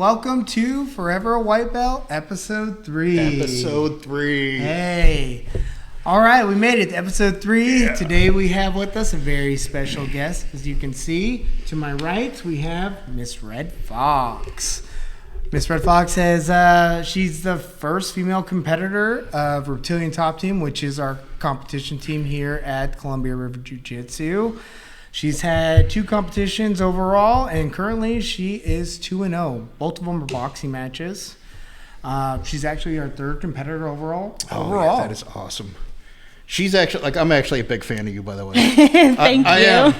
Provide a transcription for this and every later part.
welcome to Forever a White Belt, Episode 3. Episode 3. Hey. All right, we made it to Episode 3. Yeah. Today we have with us a very special guest. As you can see, to my right, we have Miss Red Fox. Miss Red Fox she's the first female competitor of Reptilian Top Team, which is our competition team here at Columbia River Jiu-Jitsu. She's had 2 competitions overall, and currently she is 2-0. Both of them are boxing matches. She's actually our 3rd competitor overall. Yeah, that is awesome. She's actually, I'm actually a big fan of you, by the way. Thank you. I am.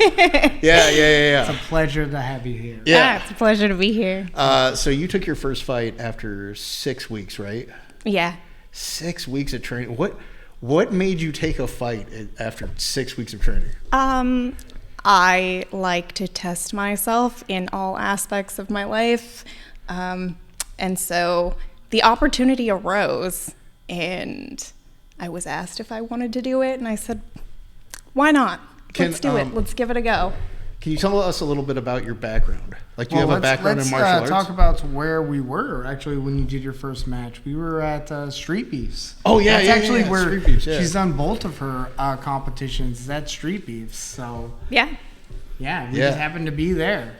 Yeah. It's a pleasure to have you here. Yeah, it's a pleasure to be here. So you took your first fight after 6 weeks, right? Yeah. 6 weeks of training. What made you take a fight after 6 weeks of training? I like to test myself in all aspects of my life. And so the opportunity arose, and I was asked if I wanted to do it, and I said, why not? Let's do it. Let's give it a go. Can you tell us a little bit about your background? Like, you have a background in martial arts? Let's talk about where we were, actually, when you did your first match. We were at Street Beefs. Oh, yeah, That's actually where Street Beefs, yeah. She's done both of her competitions at Street Beefs. So Yeah, we just happened to be there.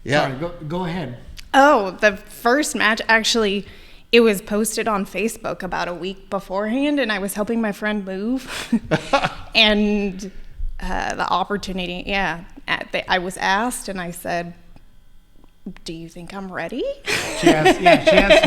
Yeah. Sorry, go ahead. Oh, the first match, actually, it was posted on Facebook about a week beforehand, and I was helping my friend move. And the opportunity, I was asked, and I said, do you think I'm ready? She asked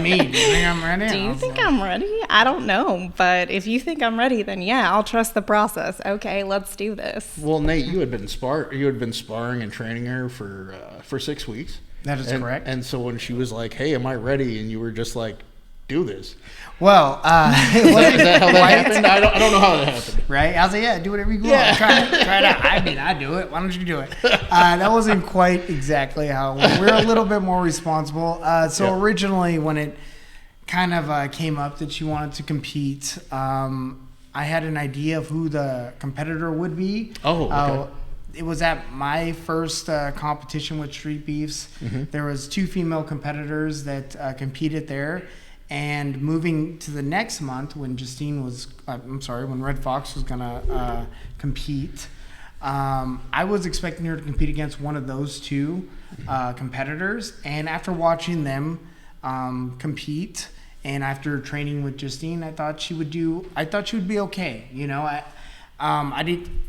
me, do you think I'm ready? Do you think I'm ready? I don't know, but if you think I'm ready, then yeah, I'll trust the process. Okay, let's do this. Well, Nate, you had been sparring and training her for 6 weeks. That is correct. And so when she was like, "Hey, am I ready?" and you were just like, "Do this." Well, is that how that happened? I don't know how that happened. Right? I was like, do whatever you want. Try it out. I do it. Why don't you do it? That wasn't quite exactly how. We're a little bit more responsible. Originally, when it kind of came up that she wanted to compete, I had an idea of who the competitor would be. Oh, okay. It was at my first competition with Street Beefs. Mm-hmm. There was 2 female competitors that competed there. And moving to the next month when when Red Fox was going to compete, I was expecting her to compete against one of those 2 competitors. And after watching them compete and after training with Justine, I thought she would be okay. You know,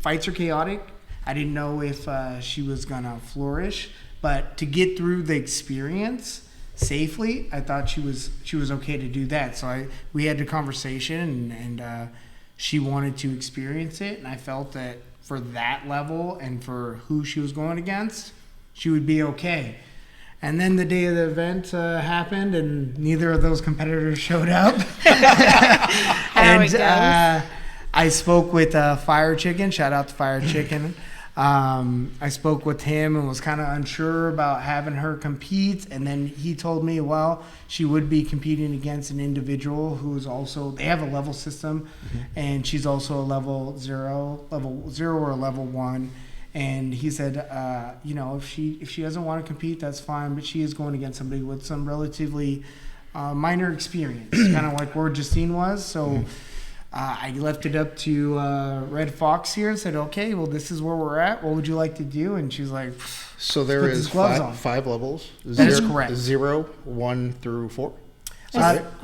fights are chaotic. I didn't know if she was going to flourish, but to get through the experience safely, I thought she was okay to do that. So we had a conversation, and she wanted to experience it, and I felt that for that level and for who she was going against, she would be okay. And then the day of the event happened, and neither of those competitors showed up. I spoke with Fire Chicken. Shout out to Fire Chicken. I spoke with him and was kind of unsure about having her compete, and then he told me, well, she would be competing against an individual who is also, they have a level system, and she's also a level 0 or a level 1, and he said, if she doesn't want to compete, that's fine, but she is going against somebody with some relatively minor experience, kind of like where Justine was, so I left it up to Red Fox here and said, okay, well, this is where we're at. What would you like to do? And she's like, so there is 5 levels? That is correct. 0, 1 through 4?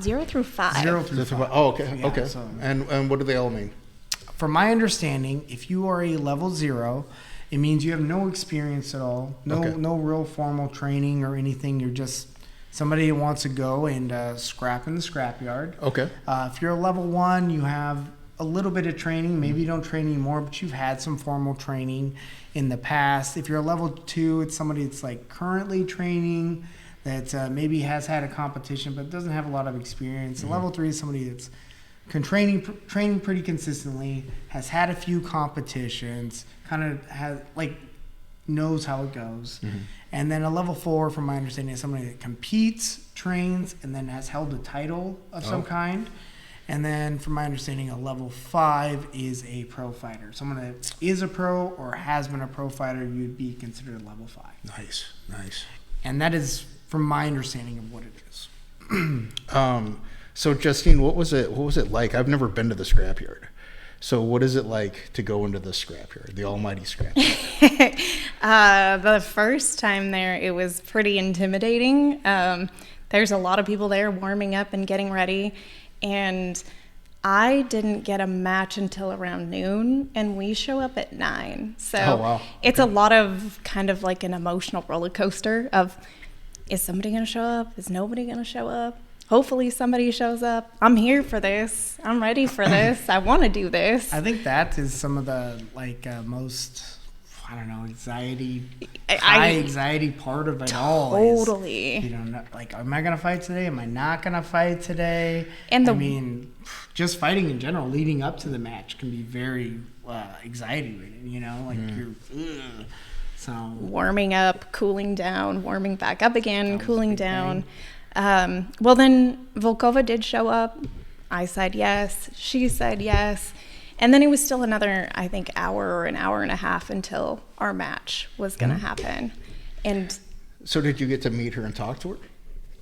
0 through 5. 0 through 5. Oh, okay. Yeah, okay. So, and what do they all mean? From my understanding, if you are a level 0, it means you have no experience at all, no real formal training or anything. You're just somebody who wants to go and scrap in the scrapyard. Okay. If you're a level 1, you have a little bit of training. Maybe you don't train anymore, but you've had some formal training in the past. If you're a level 2, it's somebody that's like currently training, that maybe has had a competition but doesn't have a lot of experience. Mm-hmm. Level 3 is somebody that's training pretty consistently, has had a few competitions, kind of knows how it goes. Mm-hmm. And then a level 4, from my understanding, is somebody that competes, trains, and then has held a title of some kind. And then, from my understanding, a level 5 is a pro fighter. Someone that is a pro or has been a pro fighter, you'd be considered a level 5. Nice. And that is from my understanding of what it is. So Justine, what was it like? I've never been to the scrapyard. So what is it like to go into the scrapyard, the almighty scrapyard? The first time there, it was pretty intimidating. There's a lot of people there warming up and getting ready, and I didn't get a match until around noon, and we show up at 9. So Oh, wow. It's a lot of kind of like an emotional roller coaster of, is somebody going to show up? Is nobody going to show up? Hopefully somebody shows up. I'm here for this. I'm ready for this. I want to do this. I think that is some of the most, I don't know, anxiety part of it all. Totally. You know, like, am I gonna fight today? Am I not gonna fight today? And I mean, just fighting in general, leading up to the match, can be very anxiety ridden. You know, like you're. So warming up, cooling down, warming back up again, cooling down. Well, then Volkova did show up. I said yes. She said yes. And then it was still another, I think, hour or an hour and a half until our match was going to happen. And so did you get to meet her and talk to her?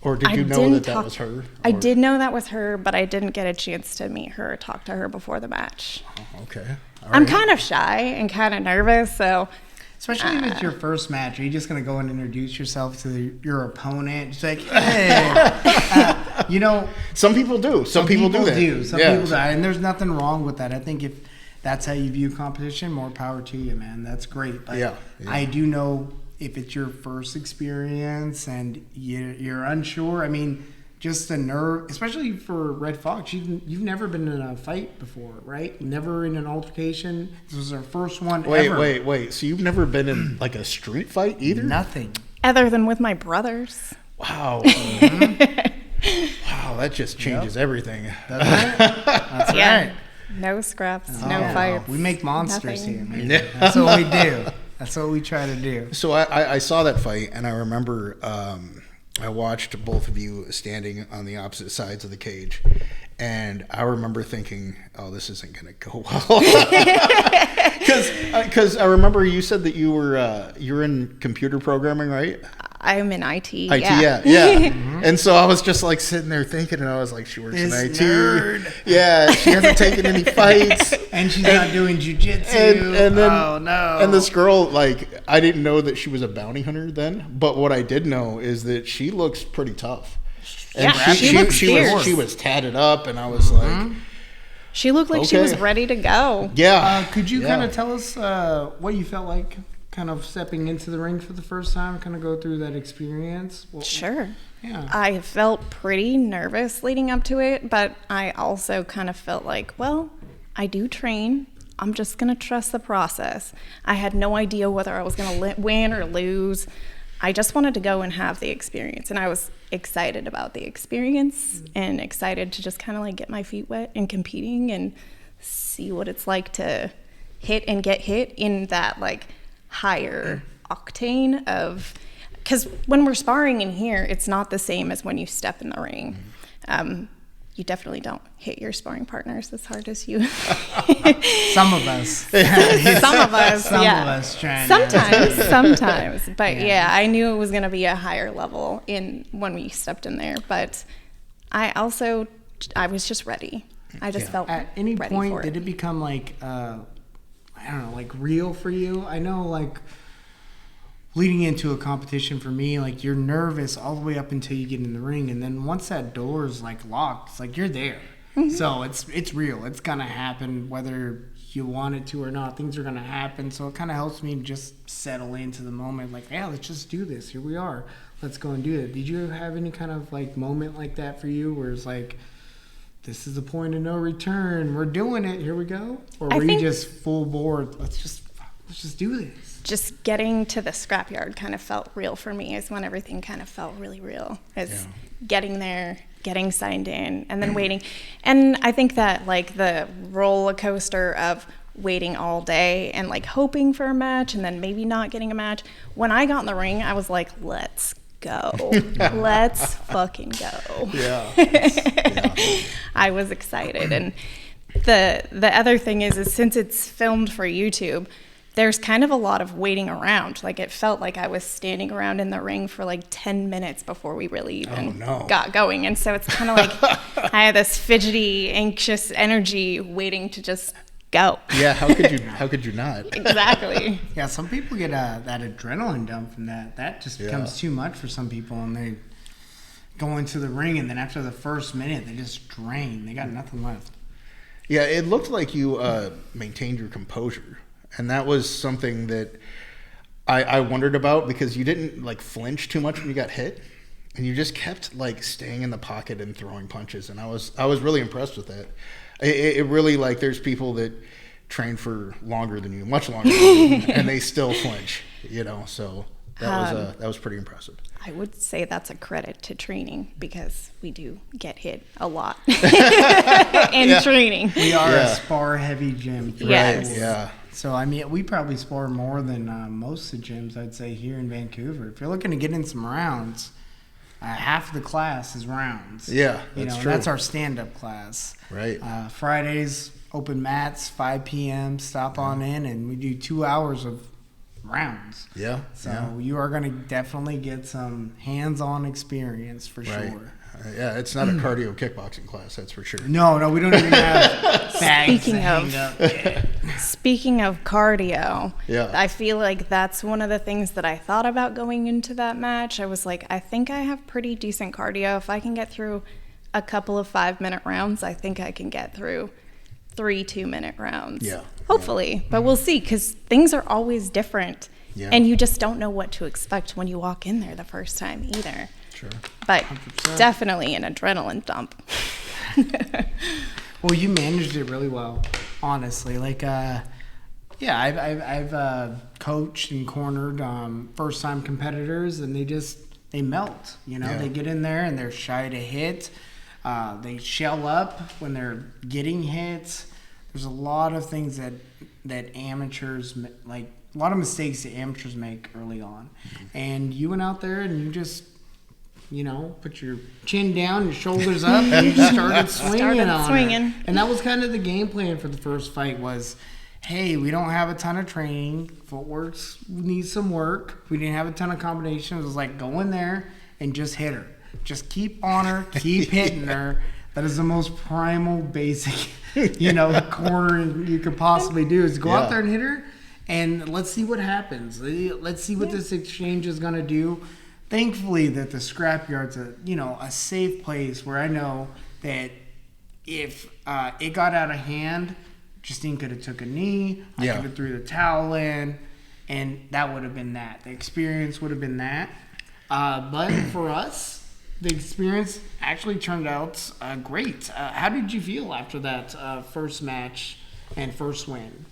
Or did you know that was her? I did know that was her, but I didn't get a chance to meet her or talk to her before the match. Oh, okay. All I'm right. kind of shy and kind of nervous, so... Especially if it's your first match, are you just going to go and introduce yourself to your opponent? Just like, hey, you know. Some people do. Some people do that. Some people do. And there's nothing wrong with that. I think if that's how you view competition, more power to you, man. That's great. But yeah. I do know if it's your first experience and you're unsure, I mean, just the nerve, especially for Red Fox. You've never been in a fight before, right? Never in an altercation. This was our first one ever. Wait. So you've never been in like a street fight either? Nothing. Other than with my brothers. Wow. Wow, that just changes everything. That's right. No scraps, no fights. We make monsters nothing. here, man. That's what we do. That's what we try to do. So I saw that fight, and I remember I watched both of you standing on the opposite sides of the cage, and I remember thinking, "Oh, this isn't going to go well," because I remember you said that you're in computer programming, right? I'm in IT. Yeah. Mm-hmm. And so I was just like sitting there thinking, and I was like, she works in IT. Nerd. Yeah, she hasn't taken any fights. And she's not doing jujitsu. And then, oh, no. And this girl, like, I didn't know that she was a bounty hunter then, but what I did know is that she looks pretty tough. And yeah, she was tatted up, and I was like... She looked like she was ready to go. Yeah. Could you kind of tell us what you felt like kind of stepping into the ring for the first time, kind of go through that experience? Sure. Yeah. I felt pretty nervous leading up to it, but I also kind of felt like, well, I do train. I'm just going to trust the process. I had no idea whether I was going to win or lose. I just wanted to go and have the experience, and I was excited about the experience and excited to just kind of like get my feet wet in competing and see what it's like to hit and get hit in that like higher octane of, because when we're sparring in here, it's not the same as when you step in the ring. You definitely don't hit your sparring partners as hard as you. Some of us. Some of us. Some yeah. of us trying. Sometimes. But yeah, I knew it was going to be a higher level when we stepped in there. But I was just ready. I just felt at any ready point for did it become like I don't know, like real for you? I know, like leading into a competition for me, like you're nervous all the way up until you get in the ring, and then once that door is like locked, it's like you're there. So it's real. It's gonna happen whether you want it to or not. Things are gonna happen. So it kind of helps me just settle into the moment. Like, yeah, let's just do this. Here we are. Let's go and do it. Did you have any kind of like moment like that for you, where it's like, this is the point of no return. We're doing it. Here we go. Or were you just full board? Let's just do this. Just getting to the scrapyard kind of felt real for me, is when everything kind of felt really real. Is getting there, getting signed in, and then waiting. And I think that like the roller coaster of waiting all day and like hoping for a match and then maybe not getting a match. When I got in the ring, I was like, let's go. Let's fucking go. Yeah. I was excited. And the other thing is since it's filmed for YouTube, there's kind of a lot of waiting around. Like, it felt like I was standing around in the ring for like 10 minutes before we really even got going. And so it's kind of like I had this fidgety, anxious energy waiting to just go. Yeah, how could you not? Exactly. Yeah, some people get that adrenaline dump from that. That just becomes too much for some people, and they go into the ring, and then after the first minute, they just drain. They got nothing left. Yeah, it looked like you maintained your composure. And that was something that I wondered about, because you didn't like flinch too much when you got hit, and you just kept like staying in the pocket and throwing punches. And I was really impressed with that. It really, like, there's people that train for longer than you, much longer than you, and they still flinch, so that was pretty impressive. I would say that's a credit to training, because we do get hit a lot in training. We are a spar-heavy gym. Yes. Right, yeah. So, I mean, we probably spar more than most of the gyms, I'd say, here in Vancouver. If you're looking to get in some rounds, half of the class is rounds. Yeah, that's true. That's our stand-up class. Right. Fridays, open mats, 5 p.m., stop on in, and we do 2 hours of rounds. Yeah. So you are going to definitely get some hands-on experience for sure. Yeah, it's not a cardio kickboxing class, that's for sure. No, we don't even have bags Speaking to hang up. Speaking of cardio, yeah. I feel like that's one of the things that I thought about going into that match. I was like, I think I have pretty decent cardio. If I can get through a couple of 5-minute rounds, I think I can get through 3 2-minute rounds. Yeah. Hopefully. But we'll see, because things are always different. Yeah. And you just don't know what to expect when you walk in there the first time either. Sure. But 100%. definitely an adrenaline dump. Well, you managed it really well, honestly. Like, I've coached and cornered first-time competitors, and they melt. They get in there and they're shy to hit. They shell up when they're getting hit. There's a lot of things that amateurs like. A lot of mistakes that amateurs make early on, and you went out there and you just. Put your chin down, your shoulders up, and you just started swinging on her. And that was kind of the game plan for the first fight was, hey, we don't have a ton of training. Footwork needs some work. We didn't have a ton of combinations. It was like, go in there and just hit her. Just keep on her, keep hitting her. That is the most primal, basic, corner you could possibly do is go out there and hit her, and let's see what happens. Let's see what this exchange is going to do. Thankfully, that the scrapyard's a safe place where I know that if it got out of hand, Justine could have took a knee. I could have threw the towel in, and that would have been that. The experience would have been that. But for us, the experience actually turned out great. How did you feel after that first match and first win?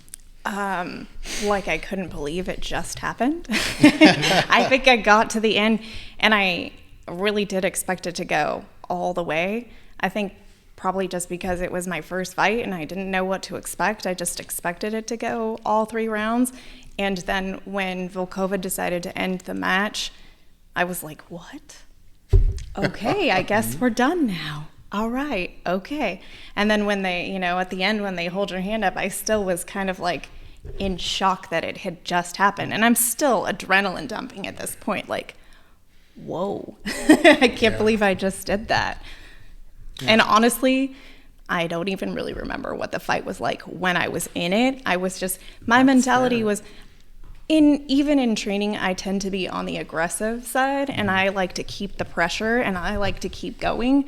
Like I couldn't believe it just happened. I think I got to the end, and I really did expect it to go all the way. I think probably just because it was my first fight and I didn't know what to expect. I just expected it to go all 3 rounds. And then when Volkova decided to end the match, I was like, what? Okay, I guess we're done now. All right, okay. And then when they, at the end, when they hold your hand up, I still was kind of like in shock that it had just happened. And I'm still adrenaline dumping at this point, like, whoa, I can't believe I just did that. Yeah. And honestly, I don't even really remember what the fight was like when I was in it. I was just, my mentality was, even in training, I tend to be on the aggressive side, and I like to keep the pressure, and I like to keep going.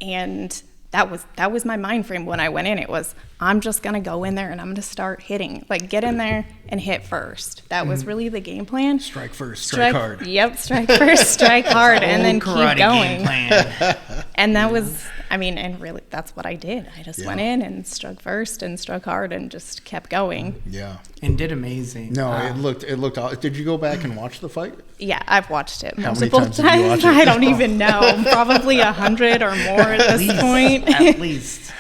And that was my mind frame when I went in. It was, I'm just going to go in there and I'm going to start hitting. Like, get in there and hit first. That was really the game plan. Strike first, strike hard. Yep, strike first, strike hard, and then keep going. Game plan. And that was, and really, that's what I did. I just went in and struck first and struck hard and just kept going. Yeah. And did amazing. No, it looked. Did you go back and watch the fight? Yeah, I've watched it How multiple many times. Did you watch it? I don't even know. Probably 100 or more at this point. At least.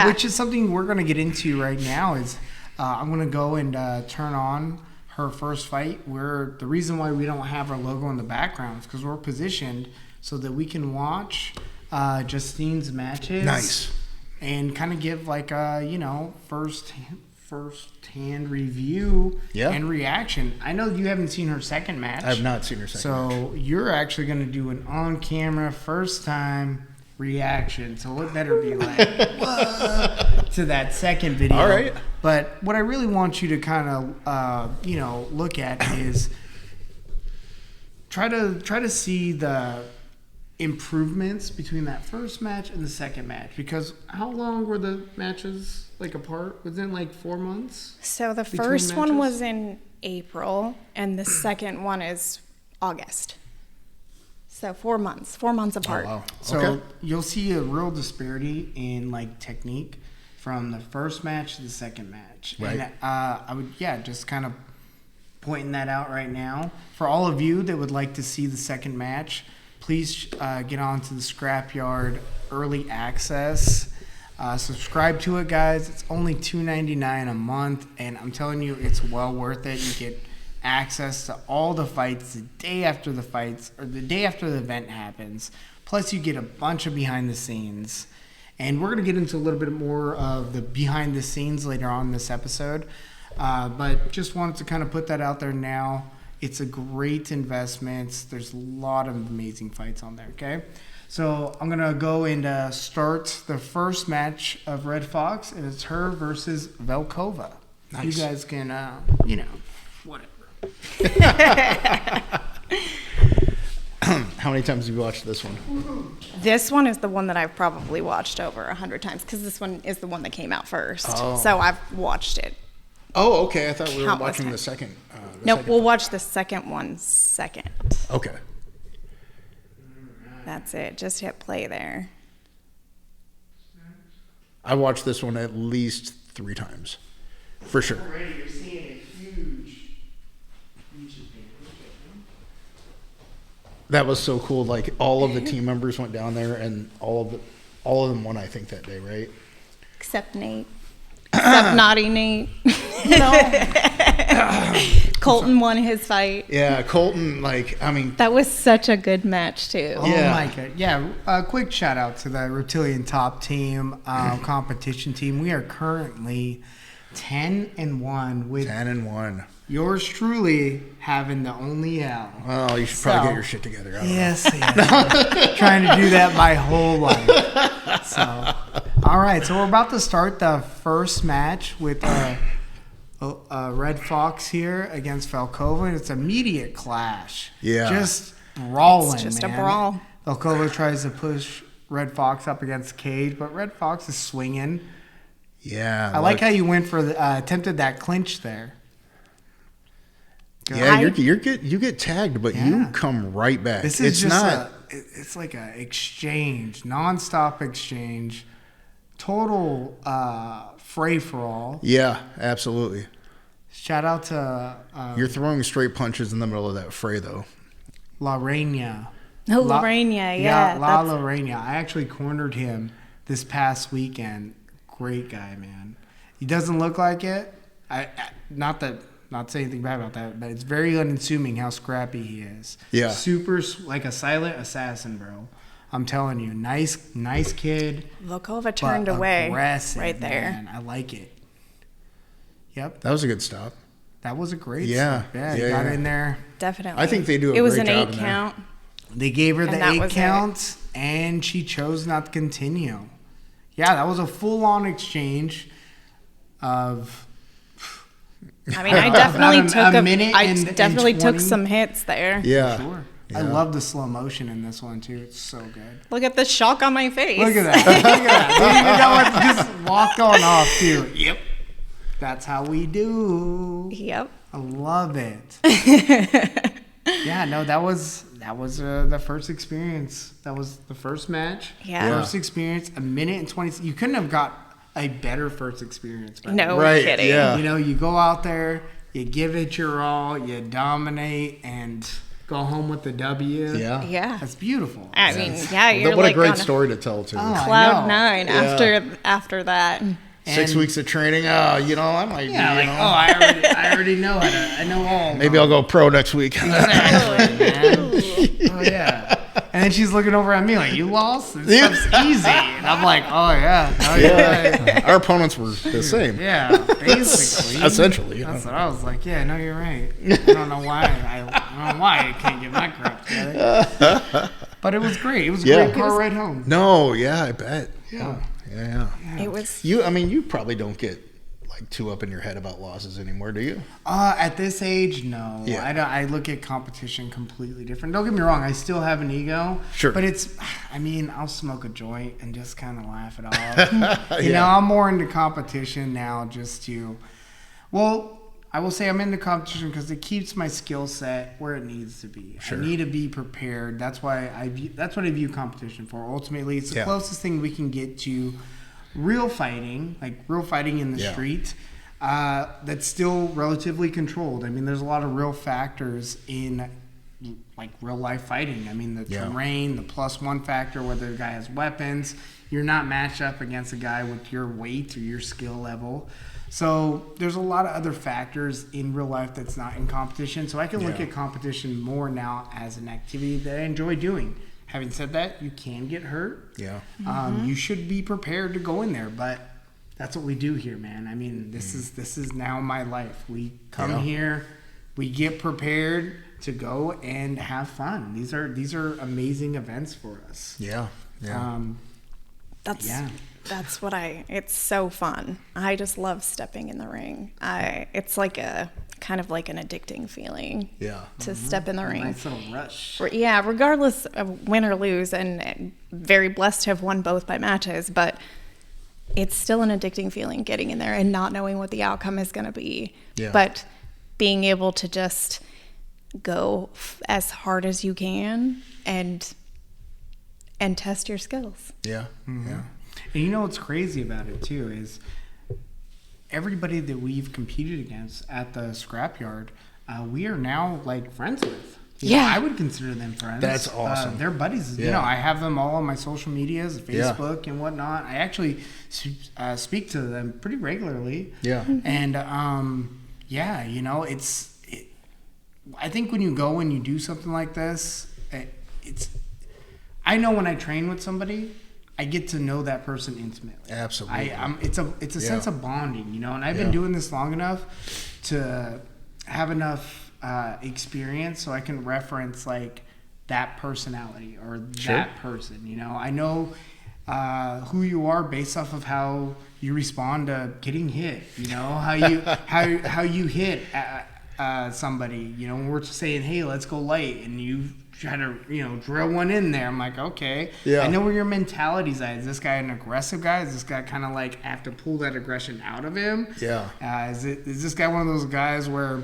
Which is something we're going to get into right now is I'm going to go and turn on her first fight. The reason why we don't have our logo in the background is because we're positioned so that we can watch Justine's matches. Nice. And kind of give like a, first-hand review Yeah. and reaction. I know you haven't seen her second match. I have not seen her second match. So you're actually going to do an on-camera first-time reaction. So what better be like what? To that second video. All right. But what I really want you to kind of look at is try to see the improvements between that first match and the second match, because how long were the matches like apart? Within like 4 months? So the Between first one matches? was in April, and the second one is August. So 4 months apart. Oh, wow. So Okay. you'll see a real disparity in like technique from the first match to the second match. Right. And I would just kind of pointing that out right now. For all of you that would like to see the second match, please get on to the Scrapyard Early Access. Subscribe to it, guys. It's only $2.99 a month, and I'm telling you, it's well worth it. You get access to all the fights the day after the fights, or the day after the event happens. Plus, you get a bunch of behind the scenes. And we're going to get into a little bit more of the behind the scenes later on in this episode. But just wanted to kind of put that out there now. It's a great investment. There's a lot of amazing fights on there, okay? So I'm going to go and start the first match of Red Fox, and it's her versus F.A.W.B. Nice. You guys can, whatever. How many times have you watched this one? This one is the one that I've probably watched over 100 times, because this one is the one that came out first. Oh. So I've watched it. Oh, okay. I thought we were Countless watching the times. second. No, second we'll one. watch the second one second. Okay. That's it. Just hit play there. I watched this one at least 3 times, for sure. Already you're seeing a huge advantage. That was so cool. Like all of the team members went down there, and all of them won. I think that day, right? Except Nate. Except naughty Nate. Colton won his fight. Yeah, Colton. Like, I mean, That was such a good match, too. Oh Yeah. my god! Yeah, a quick shout out to the Reptilian Top Team competition team. We are currently 10-1 with 10-1. yours truly having the only L. Well, you should probably So- get your shit together. I don't know. Yes. Trying to do that my whole life. So, all right. So we're about to start the first match with Red Fox here against F.A.W.B. and it's an immediate clash. Yeah. Just brawling, It's just a man. brawl. F.A.W.B. tries to push Red Fox up against Cage, but Red Fox is swinging. Yeah. I like how you went for the attempted that clinch there. Yeah, I- you get tagged, but you Yeah. come right back. This is it's just not. it's like a exchange, nonstop exchange, total fray for all. Yeah, absolutely. Shout out to You're throwing straight punches in the middle of that fray, though. La Reina. Oh, Lorena, yeah. La that's- Reina. I actually cornered him this past weekend. Great guy, man. He doesn't look like it. Not saying anything bad about that, but it's very unassuming how scrappy he is. Yeah. Super, like a silent assassin, bro. I'm telling you, nice kid. Volkova turned but away aggressive, right there. man. I like it. Yep, That was a good stop. that was a great. Yeah, step. Yeah, yeah, he got yeah. in there. Definitely. I think they do a It was great an job 8 in there. count. They gave her the And that 8 was it. count, and she chose not to continue. Yeah, that was a full-on exchange of. I mean, I definitely About a minute I and definitely 20. took some hits there. Yeah. Sure. I Yeah. love the slow motion in this one too. It's so good. Look at the shock on my face. Look at that. Look at that. You know what? Just walk on off too. Yep. That's how we do. Yep. I love it. Yeah, no, that was the first experience. That was the first match. Yeah. First experience. 1:20. You couldn't have got a better first experience. By No Right, kidding. yeah. You know, you go out there, you give it your all, you dominate, and go home with the W. Yeah. Yeah. That's beautiful. I mean, yeah, you're What like a great on story to tell, too. Oh, I cloud know. 9 Yeah. after that. 6 And- weeks of training. I might be, Yeah, like, I already know I know all. Maybe I'll go pro next week. Exactly, man. Oh yeah. And And then she's looking over at me like, you lost? This stuff's easy. And I'm like, oh, yeah. No, you're right. Our opponents were the same. Yeah, basically. Essentially. That's what I was like, yeah, no, you're right. I don't know why. I don't know why I can't get my crap together. But it was great. It was a great car ride home. No, yeah, I bet. Yeah. It was. You probably don't get like too up in your head about losses anymore, do you? At this age, no. Yeah. I look at competition completely different. Don't get me wrong, I still have an ego. Sure. But I'll smoke a joint and just kind of laugh it off. You know, I'm more into competition now I will say I'm into competition because it keeps my skill set where it needs to be. Sure. I need to be prepared. That's what I view competition for. Ultimately, it's the closest thing we can get to real fighting in the street, that's still relatively controlled. I mean, there's a lot of real factors in like real life fighting. I mean, the terrain, the +1 factor, whether the guy has weapons, you're not matched up against a guy with your weight or your skill level. So there's a lot of other factors in real life that's not in competition. So I can look at competition more now as an activity that I enjoy doing. Having said that, you can get hurt. Yeah. You should be prepared to go in there, but that's what we do here, man. I mean, this is now my life. We come here, we get prepared to go and have fun. These are amazing events for us. Yeah. That's what it's so fun. I just love stepping in the ring. It's like kind of like an addicting feeling. Yeah. To step in the ring. Nice little rush. Yeah, regardless of win or lose, and very blessed to have won both by matches, but it's still an addicting feeling getting in there and not knowing what the outcome is going to be. Yeah. But being able to just go as hard as you can and test your skills. Yeah. Yeah. And you know what's crazy about it too is everybody that we've competed against at the scrapyard, we are now like friends with. You know, I would consider them friends. That's awesome. They're buddies. Yeah. you know, I have them all on my social medias, Facebook and whatnot. I actually speak to them pretty regularly. Yeah. And you know, I think when you go and you do something like this, I know when I train with somebody, I get to know that person intimately. Absolutely. It's a sense of bonding, you know, and I've been doing this long enough to have enough experience so I can reference like that personality or that person, you know. I know who you are based off of how you respond to getting hit, you know, how you hit somebody, you know, when we're saying, hey, let's go light, and you try to, you know, drill one in there. I'm like, okay. Yeah. I know where your mentality's at. Is this guy an aggressive guy? Is this guy kind of like have to pull that aggression out of him? Yeah. Is this guy one of those guys where,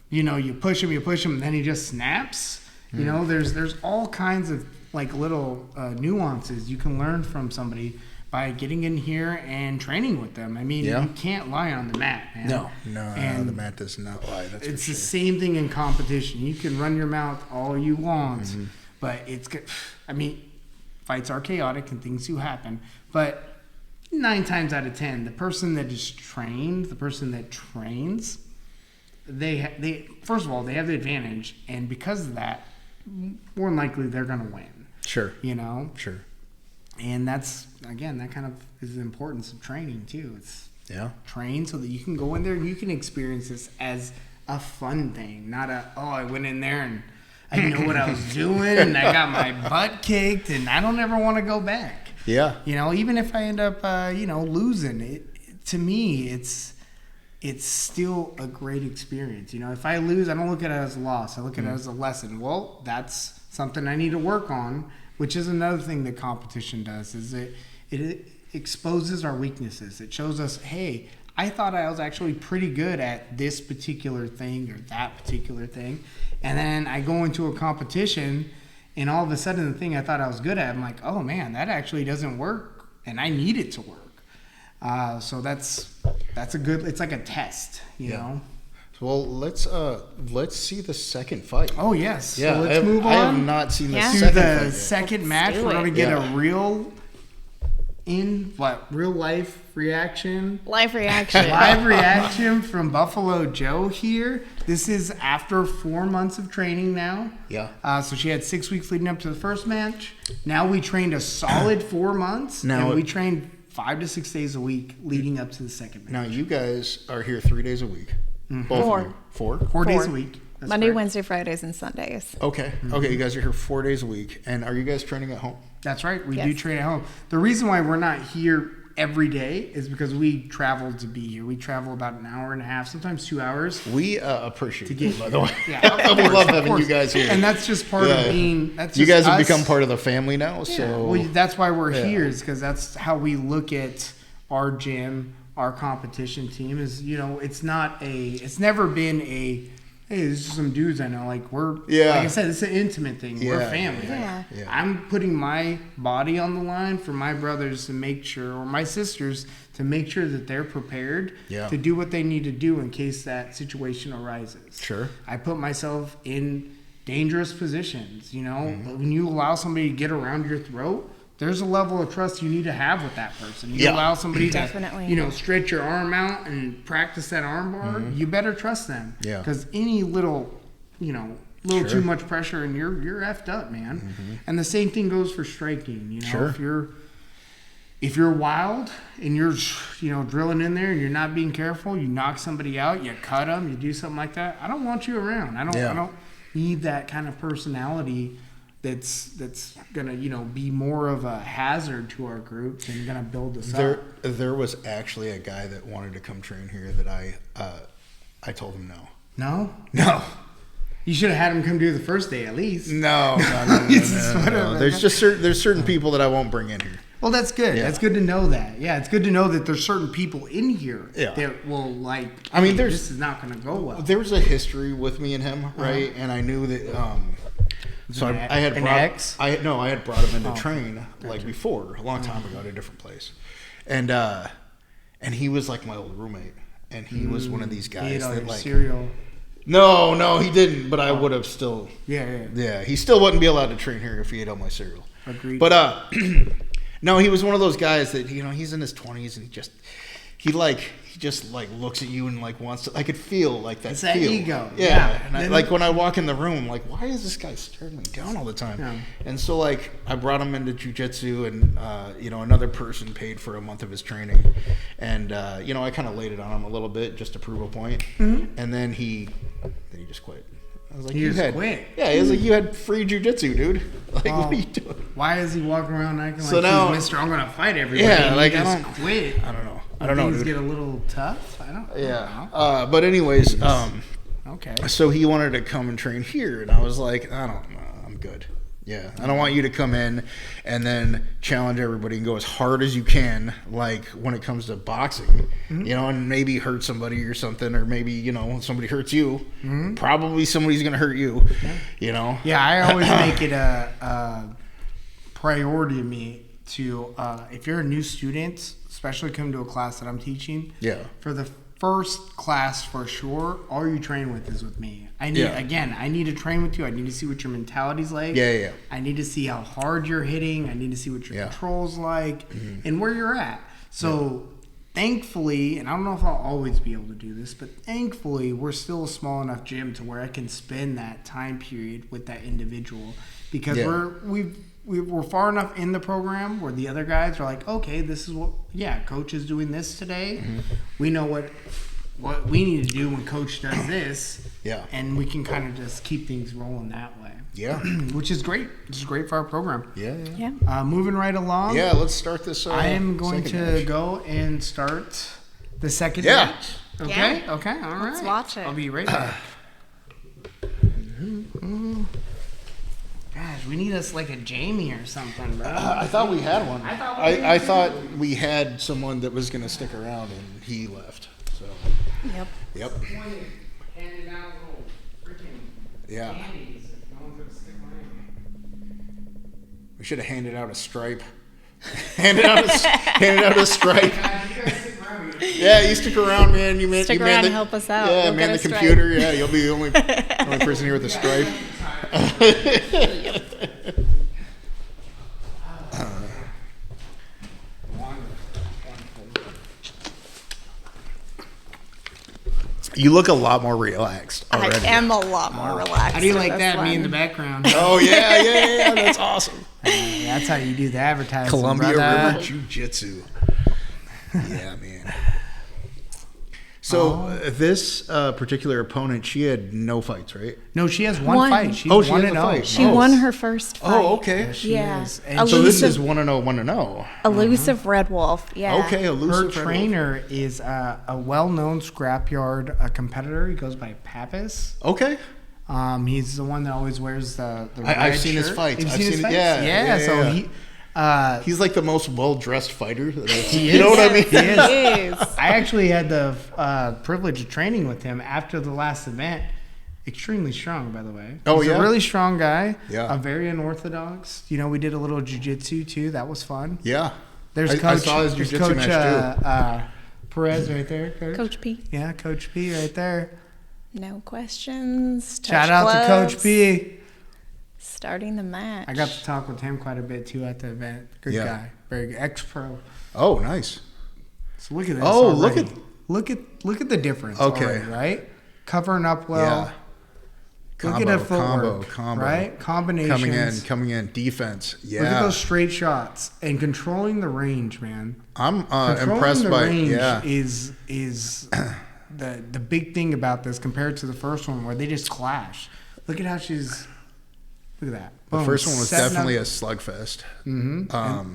you know, you push him, and then he just snaps? You know, there's all kinds of like little nuances you can learn from somebody by getting in here and training with them. I mean, you can't lie on the mat, man. No, the mat does not lie. That's it's for the sure. same thing in competition. You can run your mouth all you want, but I mean, fights are chaotic and things do happen. But 9 times out of 10, the person that is trained, the person that trains, they first of all, they have the advantage, and because of that, more than likely they're going to win. Sure. You know? Sure. And that's, again, that kind of is the importance of training too. It's train so that you can go in there and you can experience this as a fun thing, not I went in there and I didn't know what I was doing and I got my butt kicked and I don't ever want to go back. Yeah. You know, even if I end up, losing, to me, it's still a great experience. You know, if I lose, I don't look at it as a loss. I look at it as a lesson. Well, that's something I need to work on, which is another thing that competition does, is it exposes our weaknesses. It shows us, hey, I thought I was actually pretty good at this particular thing or that particular thing. And then I go into a competition and all of a sudden the thing I thought I was good at, I'm like, oh man, that actually doesn't work and I need it to work. So that's a good, it's like a test, you know? Well, let's see the second fight. Oh yes. Yeah, so let's move on. I have not seen the to second the fight yet. second match. We're going to get a real real life reaction. Live reaction. Live reaction from Buffalo Joe here. This is after 4 months of training now. Yeah. So she had 6 weeks leading up to the first match. Now we trained a solid 4 months. Now and we trained 5 to 6 days a week leading up to the second match. Now you guys are here 3 days a week. Both Four. of you. 4? 4 days a week. That's Monday, correct. Wednesday, Fridays, and Sundays. Okay. Okay, you guys are here 4 days a week. And are you guys training at home? That's right. We Yes. do train at home. The reason why we're not here every day is because we travel to be here. We travel about an hour and a half, sometimes 2 hours. We appreciate To it, get by the way. Yeah, we love of having course. you guys here. And that's just part Yeah. of being. That's You just guys have us. become part of the family now, Yeah. so Well, that's why we're Yeah. here, is because that's how we look at our gym, our competition team. Is it's not it's never been a. Hey, this is some dudes I know. Like Yeah. like I said, it's an intimate thing. We're Yeah. family. Yeah. Yeah. I'm putting my body on the line for my brothers to make sure, or my sisters to make sure that they're prepared Yeah. to do what they need to do in case that situation arises. Sure. I put myself in dangerous positions. Mm-hmm. When you allow somebody to get around your throat, there's a level of trust you need to have with that person. You Yeah. allow somebody Definitely. to, stretch your arm out and practice that arm bar. You better trust them. Mm-hmm. Yeah. Because any little, Sure. too much pressure and you're effed up, man. And the same thing goes for striking. Sure. If you're wild and you're, drilling in there and you're not being careful, you knock somebody out, you cut them, you do something like that. I don't want you around. I don't need that kind of personality that's gonna be more of a hazard to our group than gonna build us up. there was actually a guy that wanted to come train here that I told him no. No, you should have had him come do the first day at least. No. There's just certain people that I won't bring in here. Well, that's good. Yeah. That's good to know that. Yeah, it's good to know that there's certain people in here Yeah. that will I mean, hey, there's- this is not gonna go well. There was a history with me and him, right? And I knew that. So An I had an brought. ex? I had brought him in to train like before, a long time ago at a different place, and he was like my old roommate, and he was one of these He ate guys all that your like. cereal. No, he didn't. But I would have still. Yeah. Yeah, he still wouldn't be allowed to train here if he ate all my cereal. Agreed. But no, he was one of those guys that he's in his 20s and he just looks at you and like wants to. I could feel like that. It's that feel. ego. Yeah, Yeah. and Then- like when I walk in the room, I'm like, why is this guy staring me down all the time? Yeah. And so like I brought him into jiu-jitsu and another person paid for a month of his training, and I kind of laid it on him a little bit just to prove a point, and then he just quit. I was like, He you just had quit? Yeah, he was like, you had free jiu-jitsu, dude. Like, Oh. what are you doing? Why is he walking around acting So like now- he's Mr. I'm gonna fight everybody? Yeah, and like, he I just don't- quit. I don't know, Things dude. get a little tough. I don't Yeah. know. But anyways, Okay. so he wanted to come and train here, and I was like, I don't know, I'm good. Yeah, I don't want you to come in and then challenge everybody and go as hard as you can, like when it comes to boxing, and maybe hurt somebody or something, or maybe somebody hurts you. Probably somebody's gonna hurt you. Yeah, I always make it a priority to me to if you're a new student, especially come to a class that I'm teaching. Yeah. For the first class, for sure, all you train with is with me. I need to train with you. I need to see what your mentality's like. Yeah. I need to see how hard you're hitting. I need to see what your Yeah. control's like and where you're at. So thankfully, and I don't know if I'll always be able to do this, but thankfully we're still a small enough gym to where I can spend that time period with that individual because Yeah. we're far enough in the program where the other guys are like, okay, this is what, coach is doing this today. We know what we need to do when coach does this. Yeah. And we can kind of just keep things rolling that way. Yeah. Which is great. Which is great for our program. Yeah. Moving right along. Yeah, let's start this. I am going second to match. go and start the second Yeah. match. Okay. Yeah. Okay. All right. Let's watch it. I'll be right back. Gosh, we need us like a Jamie or something, bro. I thought we had one. I thought we did I thought we had someone that was going to stick around, and he left. So, Yep. Handing out little freaking yeah, candies if no one's gonna stick around. we should have handed out a stripe. handed out a stripe. Guys, you guys stick around here. Yeah, you stick around, man. You man, Stick you man around the, and help us out. Yeah, You'll man get the a stripe. computer. Yeah, you'll be the only person here with a stripe. You look a lot more relaxed already. I am a lot more relaxed. How do you in like this that? one. Me in the background. Oh, yeah. That's awesome. That's how you do the advertising. Columbia brother. River Jiu-Jitsu. Yeah, man. So this particular opponent, she had no fights, right? No, she has one One. fight. She's Oh, she has 1-0. a fight. She Oh. won her first fight. Oh, okay. She Yeah. is. And So this Elusive- is 1-0, 1-0. Elusive Red Wolf. Yeah. Okay, her elusive. trainer is a well-known scrapyard competitor. He goes by Pappas. Okay. He's the one that always wears the red I've seen his shirt. fights. You've I've seen his seen it. fights? Yeah. So Yeah. He's like the most well-dressed fighter. That I've seen. He You know is. what I mean? He is. He is. I actually had the privilege of training with him after the last event. Extremely strong, by the way. Oh, He's yeah? a really strong guy. Yeah. Very unorthodox. You know, we did a little jiu-jitsu too. That was fun. Yeah. There's I Coach. saw his there's jiu-jitsu Coach match, Perez right there. Coach P. Yeah, Coach P right there. No questions. Touch Shout out to gloves. Coach P. Starting the match. I got to talk with him quite a bit too at the event. Good Yeah. guy. Very good. Ex-pro. Oh, nice. So look at this. Oh, already. look at the difference. Okay. Already, right? Covering up well. Yeah. Look at that footwork. Combo. Right? Combinations. Coming in. Defense. Yeah. Look at those straight shots and controlling the range, man. I'm Controlling impressed the by range yeah. is the big thing about this compared to the first one where they just clash. Look at how she's. Look at that. The Boom. first one was Setting definitely up, a slugfest.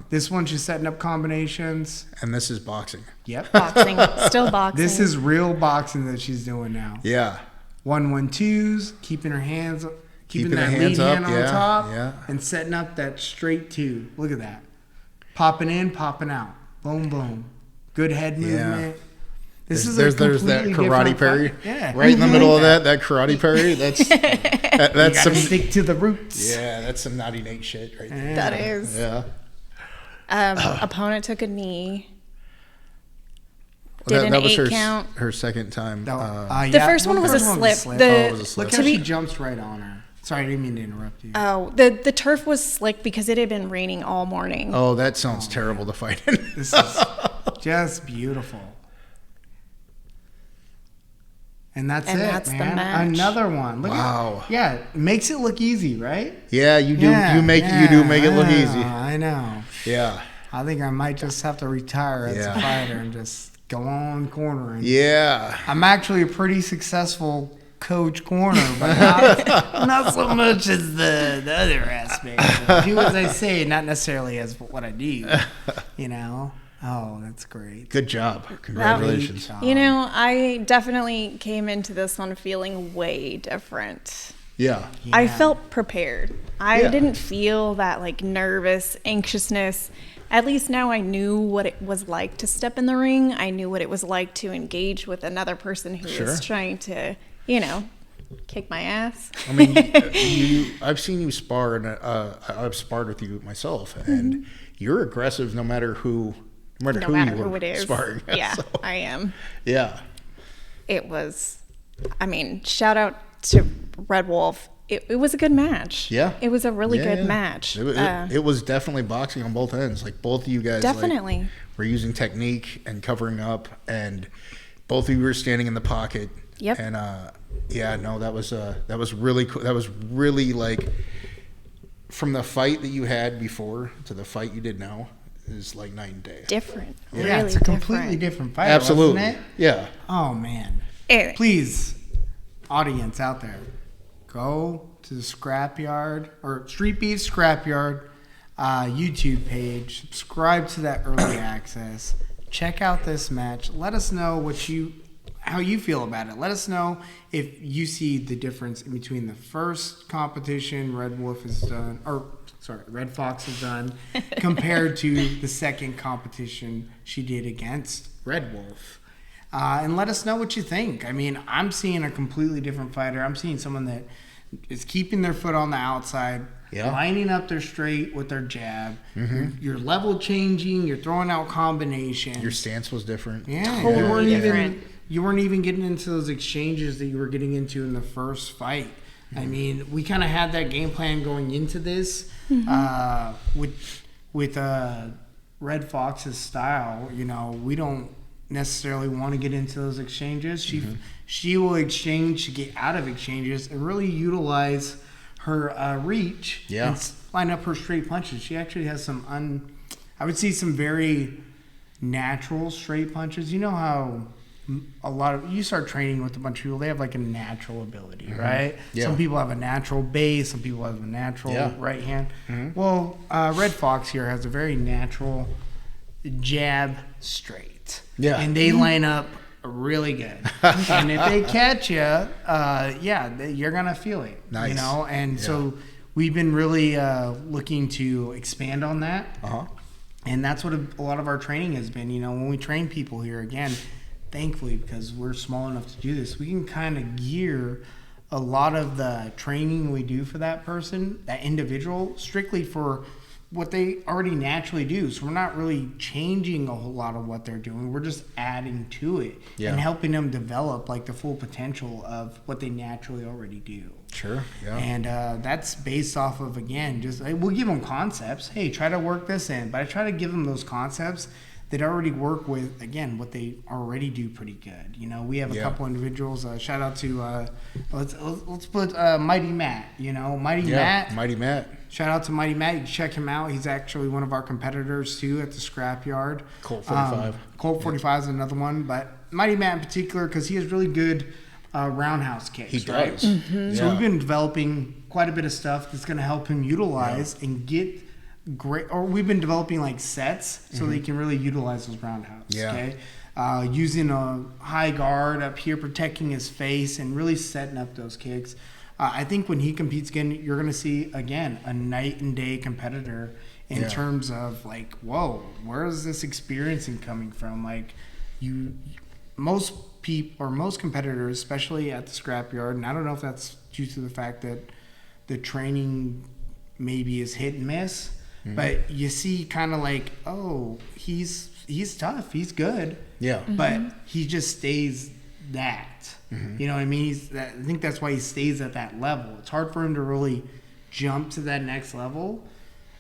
This one she's setting up combinations. And this is boxing. Yep. boxing. Still boxing. This is real boxing that she's doing now. Yeah. 1-1-2s, keeping her hands, keeping the that hands lead up, hand on yeah, top, yeah. and setting up that straight two. Look at that, popping in, popping out, boom, boom. Good head movement. This is there's a that completely karate different parry. fight. Yeah, Right in the middle of that. that karate parry. That's You that's gotta some stick to the roots. yeah, that's some naughty Nate shit right there. That is. Yeah. Opponent took a knee. Did an that was 8 count. her second time. The first one was a slip. it was a slip. Look To how be- she jumps right on her. Sorry, I didn't mean to interrupt you. Oh, the turf was slick because it had been raining all morning. Oh, that sounds terrible to fight in. This is just beautiful. And that's And it, that's the man. match. Another one. Look Wow. Yeah, it makes it look easy, right? Yeah, you do. Yeah, you do make it look I know, easy. I know. Yeah. I think I might just have to retire as a Yeah. fighter and just go on cornering. Yeah. I'm actually a pretty successful coach corner, but not so much as the other aspects. Do as I say, not necessarily as what I do. You know? Oh, that's great. Good job. Congratulations. Great job. You know, I definitely came into this one feeling way different. Yeah. I Yeah. felt prepared. I Yeah. didn't feel that like nervous anxiousness. At least now I knew what it was like to step in the ring. I knew what it was like to engage with another person who Sure. was trying to, you know, kick my ass. I mean, I've seen you spar, and I've sparred with you myself, and you're aggressive no matter who, no matter you who were it is. sparring. Yeah, So, I am. yeah. It was, I mean, shout out to Red Wolf. It was a good match. Yeah. It was a really Yeah, good yeah. match. It was definitely boxing on both ends. Like both of you guys, Definitely. like, were using technique and covering up, and both of you were standing in the pocket. Yep. And yeah, no, that was really cool. That was really like from the fight that you had before to the fight you did now is like night and day. different. Yeah, Really it's a completely different. different fight, Absolutely. wasn't it? Yeah. Oh, man. It- Please, audience out there, go to the Scrapyard or Street Beef Scrapyard YouTube page. Subscribe to that early access. Check out this match. Let us know how you feel about it. Let us know if you see the difference in between the first competition Red Fox has done compared to the second competition she did against Red Wolf. And let us know what you think. I mean, I'm seeing a completely different fighter. I'm seeing someone that is keeping their foot on the outside, Yeah. lining up their straight with their jab. You're level changing. You're throwing out combinations. Your stance was different. Yeah, Totally different. You weren't even getting into those exchanges that you were getting into in the first fight. I mean, we kind of had that game plan going into this with Red Fox's style. You know, we don't necessarily want to get into those exchanges. She will exchange to get out of exchanges and really utilize her reach and line up her straight punches. She actually has some I would say some very natural straight punches. You know how you start training with a bunch of people, they have like a natural ability, right? Yeah. Some people have a natural base, some people have a natural right hand. Well, Red Fox here has a very natural jab straight. Yeah. And they line up really good. And if they catch you, you're going to feel it. Nice. You know? And so we've been really looking to expand on that. And that's what a lot of our training has been. You know, when we train people here, again, thankfully, because we're small enough to do this, we can kind of gear a lot of the training we do for that person, that individual, strictly for what they already naturally do. So we're not really changing a whole lot of what they're doing. We're just adding to it and helping them develop like the full potential of what they naturally already do. Sure. Yeah. And that's based off of, again, just we'll give them concepts. Hey, try to work this in. But I try to give them those concepts that already work with, again, what they already do pretty good. You know, we have a couple individuals. Shout out to let's put Mighty Matt. You know, Mighty Matt. Shout out to Mighty Matt. You can check him out. He's actually one of our competitors too at the scrapyard. Colt 45. Colt 45 is another one, but Mighty Matt in particular because he has really good roundhouse kicks. He does. So we've been developing quite a bit of stuff that's going to help him utilize and get great. Or we've been developing like sets so they can really utilize those roundhouse. Okay. Using a high guard up here, protecting his face, and really setting up those kicks. I think when he competes again, you're going to see, again, a night and day competitor in terms of like, whoa, where is this experiencing coming from? Like, most people or most competitors, especially at the scrapyard, and I don't know if that's due to the fact that the training maybe is hit and miss, but you see kind of like, oh, he's tough, he's good, but he just stays that. You know what I mean? I think that's why he stays at that level. It's hard for him to really jump to that next level,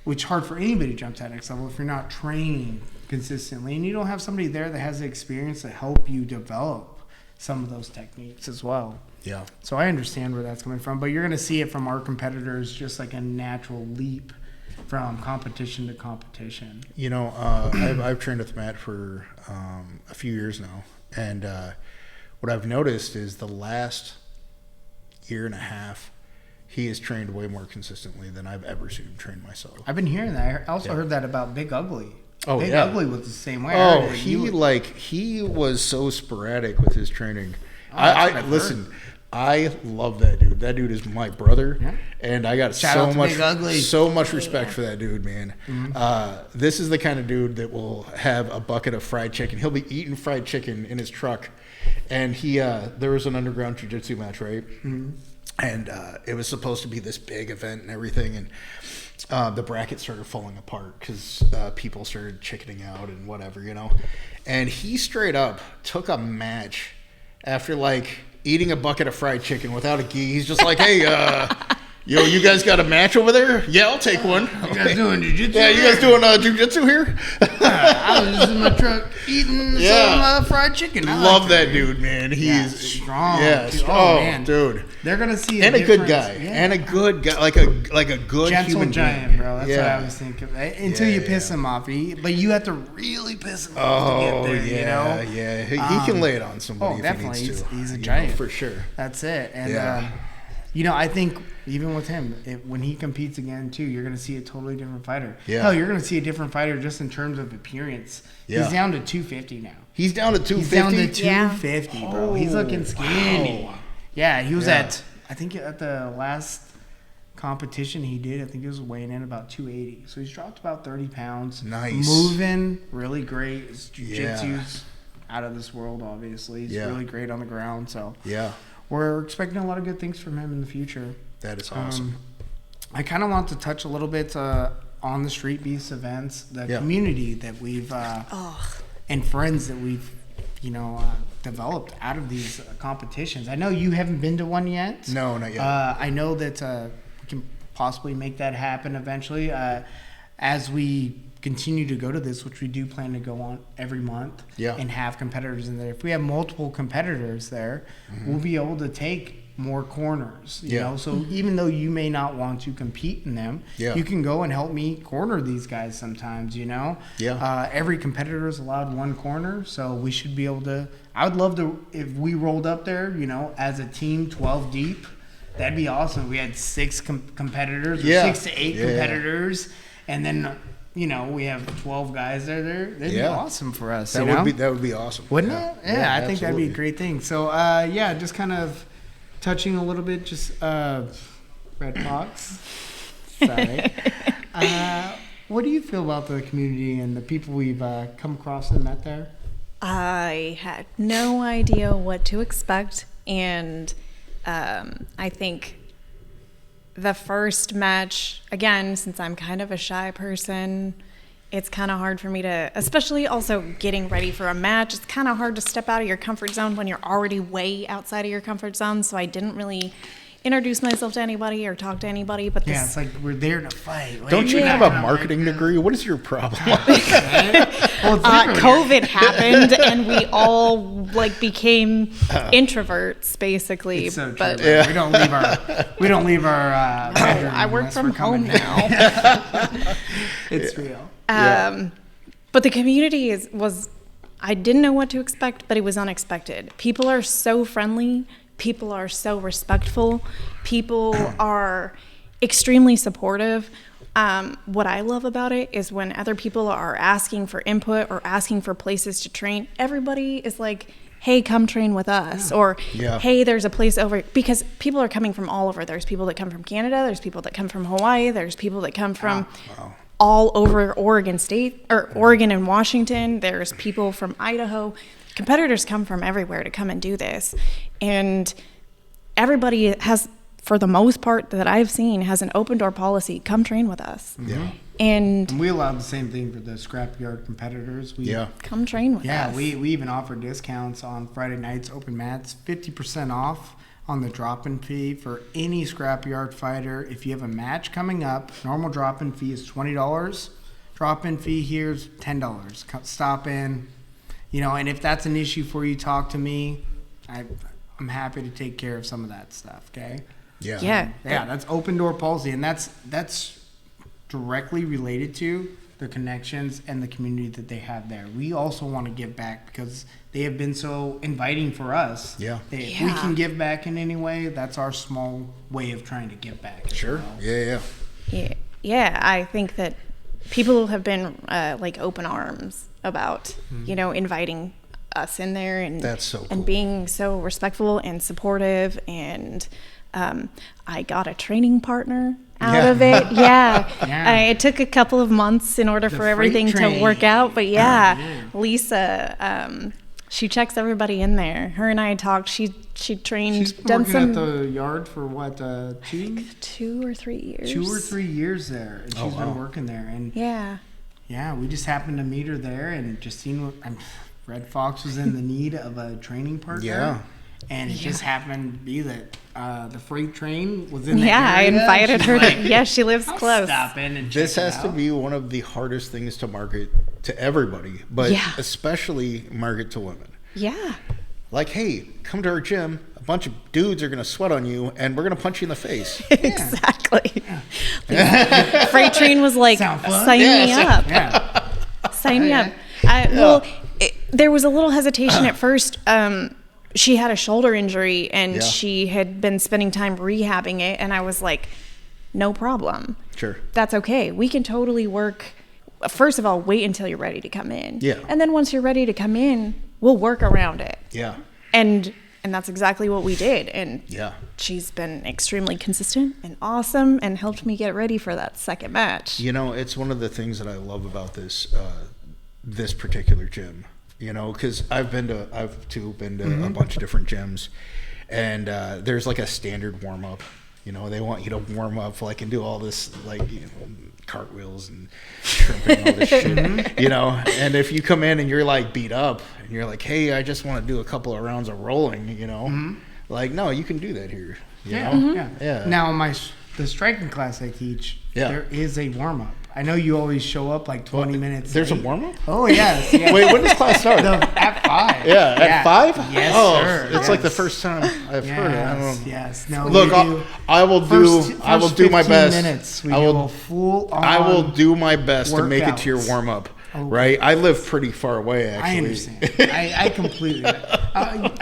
which is hard for anybody to jump to that next level if you're not training consistently and you don't have somebody there that has the experience to help you develop some of those techniques as well. Yeah. So I understand where that's coming from, but you're going to see it from our competitors, just like a natural leap from competition to competition. You know, I've trained with Matt for a few years now, and what I've noticed is the last year and a half, he has trained way more consistently than I've ever seen him train myself. I've been hearing that. I also heard that about Big Ugly. Oh, Big Ugly was the same way. Oh, he was so sporadic with his training. Listen, I love that dude. That dude is my brother, and I got so much respect for that dude, man. This is the kind of dude that will have a bucket of fried chicken. He'll be eating fried chicken in his truck. And there was an underground jiu-jitsu match, right? And it was supposed to be this big event and everything. And the bracket started falling apart because people started chickening out and whatever, you know. And he straight up took a match after, like, eating a bucket of fried chicken without a gi. He's just like, hey, yo, you guys got a match over there? Yeah, I'll take one. You guys doing jiu-jitsu? Yeah, you guys doing jiu-jitsu here? I was just in my truck eating some fried chicken. Love that dude, man. He's strong. Yeah, man. Dude. They're gonna see a good guy, and a good guy, like a good gentle human giant, being. bro. That's what I was thinking. Until you piss him off, but you have to really piss him off to get there. You know? Yeah. He can lay it on somebody if definitely. he needs to. He's a giant for sure. That's it. And you know, I think even with him, when he competes again too, you're going to see a totally different fighter. Yeah. Hell, you're going to see a different fighter just in terms of appearance. Yeah. He's down to 250 now. He's down to 250? He's down to 250, bro. He's looking skinny. Wow. Yeah, he was I think at the last competition he did, I think he was weighing in about 280. So he's dropped about 30 pounds. Nice. Moving really great. His jiu-jitsu's out of this world, obviously. He's really great on the ground. So we're expecting a lot of good things from him in the future. That is awesome. I kind of want to touch a little bit on the Street Beast events, the community that we've and friends that we've developed out of these competitions. I know you haven't been to one yet. No, not yet. I know that we can possibly make that happen eventually. as we continue to go to this, which we do plan to go on every month, and have competitors in there. If we have multiple competitors there, we'll be able to take more corners, you know. So even though you may not want to compete in them, you can go and help me corner these guys sometimes, you know. Every competitor is allowed one corner, so we should be able to. I would love to if we rolled up there, you know, as a team 12 deep. That'd be awesome. We had 6 competitors, or 6 to 8 competitors, and then, you know, we have 12 guys there. That'd be awesome for us. That would be awesome, wouldn't it? Yeah, I think that'd be a great thing. So, just kind of touching a little bit, just Red Fox. Sorry. What do you feel about the community and the people we've come across and met there? I had no idea what to expect, and I think the first match, again, since I'm kind of a shy person, it's kind of hard for me to, especially also getting ready for a match, it's kind of hard to step out of your comfort zone when you're already way outside of your comfort zone, so I didn't really introduce myself to anybody or talk to anybody. But yeah, it's like we're there to fight. Don't you have a marketing degree? What is your problem? COVID happened, and we all became introverts, basically. It's so true. But we don't leave our. No, I work from home now. It's real. But the community was. I didn't know what to expect, but it was unexpected. People are so friendly. People are so respectful. People are extremely supportive. What I love about it is when other people are asking for input or asking for places to train, everybody is like, hey, come train with us. Or, hey, there's a place over. Because people are coming from all over. There's people that come from Canada. There's people that come from Hawaii. There's people that come from all over Oregon State, or Oregon and Washington. There's people from Idaho. Competitors come from everywhere to come and do this, and everybody has, for the most part that I've seen, has an open door policy. Come train with us. And we allow the same thing for the scrapyard competitors. Come train with us. We even offer discounts on Friday nights, open mats, 50% off on the drop-in fee for any scrapyard fighter. If you have a match coming up, normal drop-in fee is $20. Drop-in fee here is $10. Stop in. You know, and if that's an issue for you, talk to me. I'm happy to take care of some of that stuff, okay? Yeah, that's open door policy, and that's directly related to the connections and the community that they have there. We also want to give back because they have been so inviting for us. If we can give back in any way, that's our small way of trying to give back. Sure. Well. Yeah, I think that people have been open arms about inviting us in there, and that's so cool. And being so respectful and supportive, and I got a training partner out of it. It took a couple of months in order for everything to work out, but Lisa, she checks everybody in there. Her and I talked. She trained. She's been working at the yard for what, 2 or 3 years. 2 or 3 years there, and she's been working there. And we just happened to meet her there, and Justine, Red Fox was in the need of a training partner. And it just happened to be that the freight train was in the area. I invited her to. She lives close. Stop in and check This has to be one of the hardest things to market to everybody, but especially market to women. Like, hey, come to our gym. A bunch of dudes are going to sweat on you, and we're going to punch you in the face. Exactly. Freight train was like, sign me up. Sign me up. There was a little hesitation at first. She had a shoulder injury, and she had been spending time rehabbing it, and I was like, no problem. Sure. That's okay. We can totally work. First of all, wait until you're ready to come in. And then once you're ready to come in, we'll work around it. And that's exactly what we did. And she's been extremely consistent and awesome, and helped me get ready for that second match. You know, it's one of the things that I love about this this particular gym. You know, because I've been to a bunch of different gyms, and there's like a standard warm up. You know, they want you to warm up and do all this cartwheels and shrimping and all this shit. You know, and if you come in and you're beat up and you're like, hey, I just want to do a couple of rounds of rolling. You know, no, you can do that here. You know? Now the striking class I teach, there is a warm up. I know you always show up like 20 minutes. There's late. a warm up. Oh yes. Yeah. Wait, when does class start? At 5. Yeah, at 5. Yes, oh, sir. it's like the first time I've heard it. I don't know. Yes. No. Look, I will do my best. Minutes, we I will do a full. I will do my best to make it to your workouts. warm up. Okay. Right, I live pretty far away. Actually, I understand. I completely.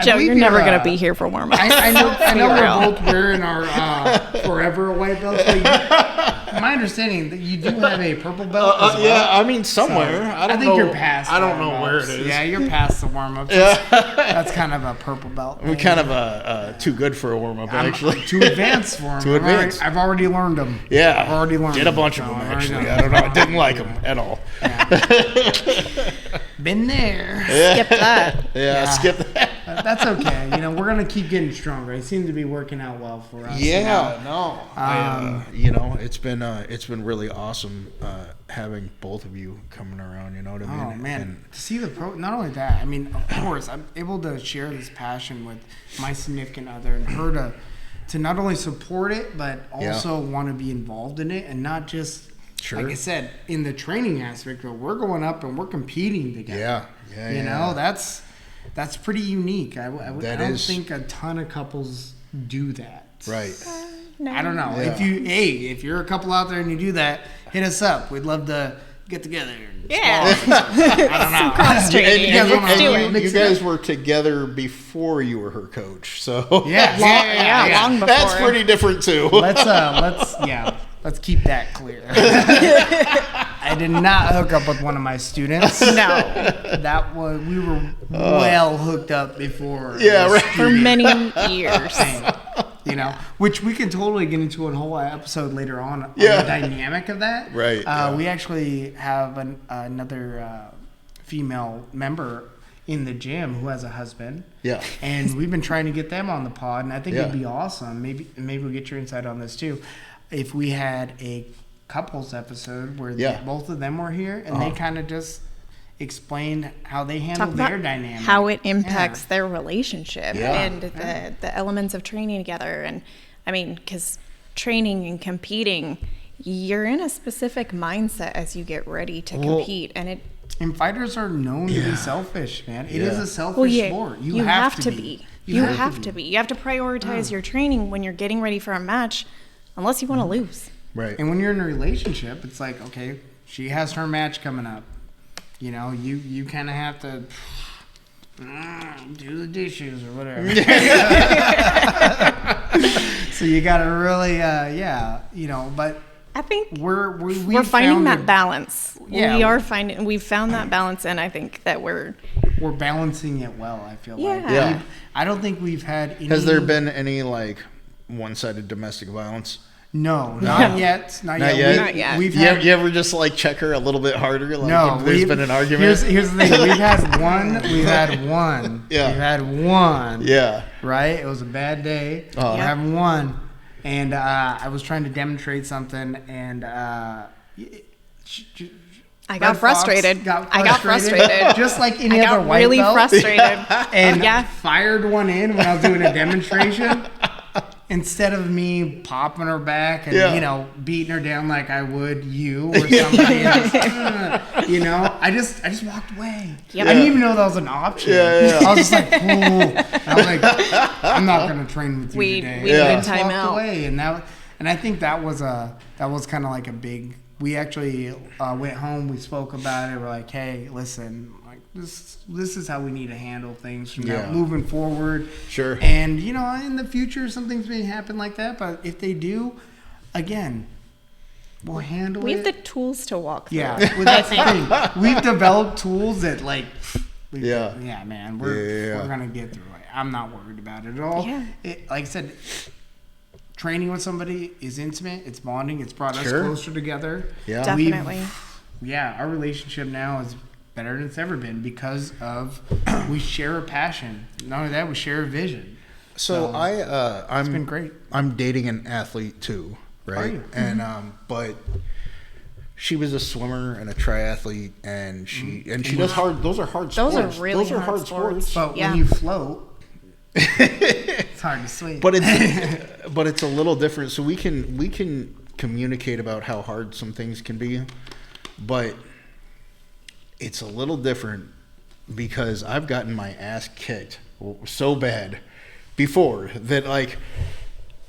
Joe, you're never going to be here for warm up. I know we're both wearing our forever white belts. But my understanding that you do have a purple belt. As well. Yeah, I mean somewhere. So, I don't think know. you're past. I don't know warm-ups. where it is. Yeah, you're past the warm up. That's kind of a purple belt. We're kind of too good for a warm up, actually. Too advanced for them. Too advanced. I've already learned them. Yeah, I've already learned. Did a bunch of them actually. I don't know. I didn't like them at all. Been there. Skip that. Yeah, skip that. That's okay. You know, we're gonna keep getting stronger. It seems to be working out well for us. Yeah, it's been really awesome having both of you coming around. You know what I mean? Oh man, And to see not only that. I mean, of course, I'm able to share this passion with my significant other and her to not only support it but also want to be involved in it and not just. Sure. Like I said, in the training aspect, but we're going up and we're competing together. Yeah. You know, that's pretty unique. I don't think a ton of couples do that. Right. No. I don't know. Yeah. If you're a couple out there and you do that, hit us up. We'd love to get together. And Yeah. I don't know. Some cross training. Let's do it. You guys were together before you were her coach, so Long before. that's pretty different too. Let's keep that clear. I did not hook up with one of my students. No. We were well hooked up before. Yeah, right. For many years. You know, which we can totally get into a whole episode later on the dynamic of that. Right. We actually have another female member in the gym who has a husband. Yeah. And we've been trying to get them on the pod, and I think it'd be awesome. Maybe we'll get your insight on this too. If we had a couples episode where both of them were here and they kind of just explained how they handle their dynamic, how it impacts their relationship and Yeah. the elements of training together. And I mean, because training and competing, you're in a specific mindset as you get ready to compete, and fighters are known to be selfish, man. It is a selfish sport. You have to be. You have to be. You have to prioritize your training when you're getting ready for a match, unless you want to lose. Right. And when you're in a relationship, it's like, okay, she has her match coming up. You know, you kind of have to do the dishes or whatever. So you got to really, but I think we're finding that balance. Yeah. We've found that balance, and I think that we're balancing it well, I feel like. Yeah. I don't think we've had any... Has there been any, like, one-sided domestic violence? No, not yet. Not yet. We've had, you ever just, like, check her a little bit harder? Like, no. if there's been an argument? Here's the thing. We've had one. Yeah. We've had one. Yeah. Right? It was a bad day. We have one. And I was trying to demonstrate something, and I got frustrated. Just like any other white really belt. Frustrated. And fired one in when I was doing a demonstration. Instead of me popping her back and beating her down like I would you or somebody, I just walked away. Yep. I didn't even know that was an option. I was just like, cool. I was like, I'm not gonna train with you today. We I just time walked out. away, and I think that was kind of like a big. We actually went home. We spoke about it. We're like, hey, listen. This is how we need to handle things from now moving forward. Sure. And, in the future, some things may happen like that. But if they do, again, we'll handle it. We have the tools to walk through. Yeah. Well, that's the thing. We've developed tools that, like, man, we're going to get through it. I'm not worried about it at all. Yeah. Like I said, training with somebody is intimate. It's bonding. It's brought us closer together. Yeah. Definitely. Our relationship now is better than it's ever been because of we share a passion. Not only that, we share a vision. So it's been great. I'm dating an athlete too, right? Are you? And but she was a swimmer and a triathlete, and she does hard. Those are hard sports. Those are really hard sports. But when you float, it's hard to swim. But it's a little different. So we can communicate about how hard some things can be, but it's a little different because I've gotten my ass kicked so bad before that, like,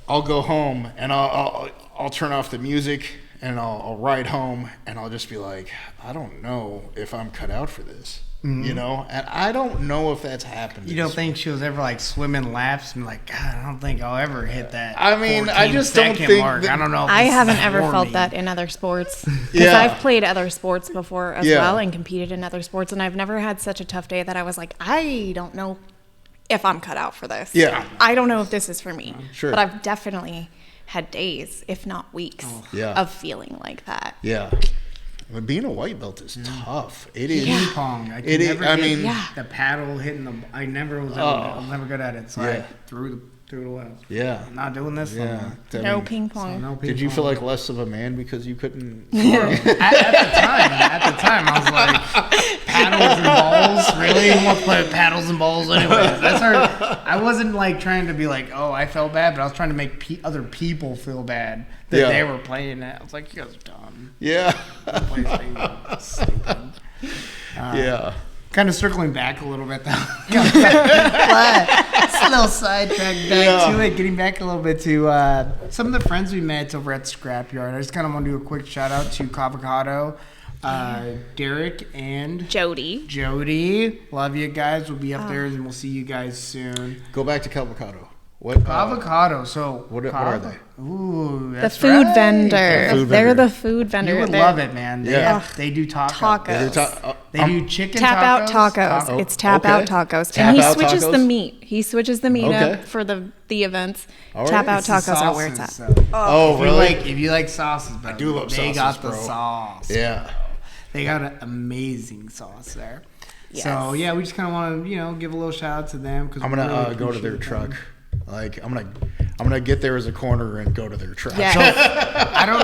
I'll go home and I'll turn off the music and I'll ride home and I'll just be like, I don't know if I'm cut out for this. You know, and I don't know if that's happened. You don't think she was ever like swimming laps and like, God, I don't think I'll ever hit that. I mean, I just don't think mark. I don't know. If I this haven't is ever for felt me. that in other sports. Because Yeah. I've played other sports before as Yeah. well and competed in other sports, and I've never had such a tough day that I was like, I don't know if I'm cut out for this. Yeah. I don't know if this is for me. Sure. But I've definitely had days, if not weeks, Yeah. of feeling like that. Yeah. But being a white belt is tough. It is. Ping pong. I It could is- never I get mean- Yeah. the paddle hitting the. I never was. I was never good at it, so Yeah. I threw it away. Yeah. I'm not doing this. Yeah. No I No mean, ping more. So pong. no ping Did you pong. feel like less of a man because you couldn't? At the time, I was like, paddles and balls? Really? Who wants to play with paddles and balls anyway? That's hard. I wasn't like trying to be like, oh, I felt bad, but I was trying to make other people feel bad that Yeah. they were playing it. I was like, you guys are dumb. Yeah. Play thing. Stupid. Yeah. Kind of circling back a little bit, though. It's a little sidetrack back to it. Getting back a little bit to some of the friends we met over at Scrapyard. I just kind of want to do a quick shout out to Avocado, Derek, and Jody. Jody. Love you guys. We'll be up there, and we'll see you guys soon. Go back to Calvacado. What? Avocado. So What are they? Ooh, The that's food right. vendor. Food They're vendor. the food vendor. You would They're love it, man. Yeah. They do tacos. Tacos. They do chicken Tap out tacos. tacos. Oh, It's tap okay. out tacos. Tap And he out switches tacos? the meat. He switches the meat Okay. up for the events. All Tap right. out It's the tacos are where it's at. sauces, so. Oh, really? If you like sauces, bro, do love they sauces, got the bro. sauce. Yeah. They got an amazing sauce there. Yes. So yeah, we just kind of want to give a little shout out to them because I'm gonna go to their truck. Like I'm gonna get there as a corner and go to their truck. Yes. I don't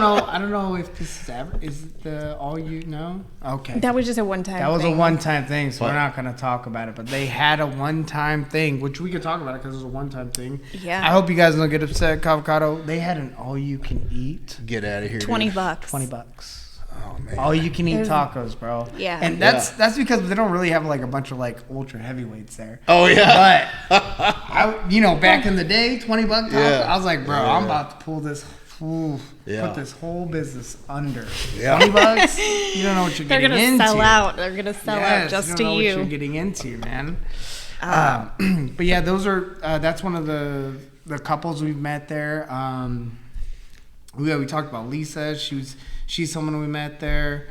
know if this is ever is the all you know. Okay. That was just a one-time That was thing. a one-time thing, so What? we're not going to talk about it. But they had a one-time thing, which we could talk about it because it was a one-time thing. Yeah. I hope you guys don't get upset, Avocado. They had an all-you-can-eat, Get out of here. $20. dude. $20. Oh man. All-you-can-eat There's- tacos, bro. Yeah. And that's because they don't really have like a bunch of like ultra heavyweights there. Oh yeah. But back in the day, $20 tacos. Yeah. I was like, bro, Yeah. I'm about to pull this. Yeah. Put this whole business under Yeah. $20. You don't know what you're They're getting gonna into. sell out. They're gonna sell Yes, out just you to don't know what you're you. getting into, man. But yeah, those are that's one of the couples we've met there. We talked about Lisa. She's someone we met there,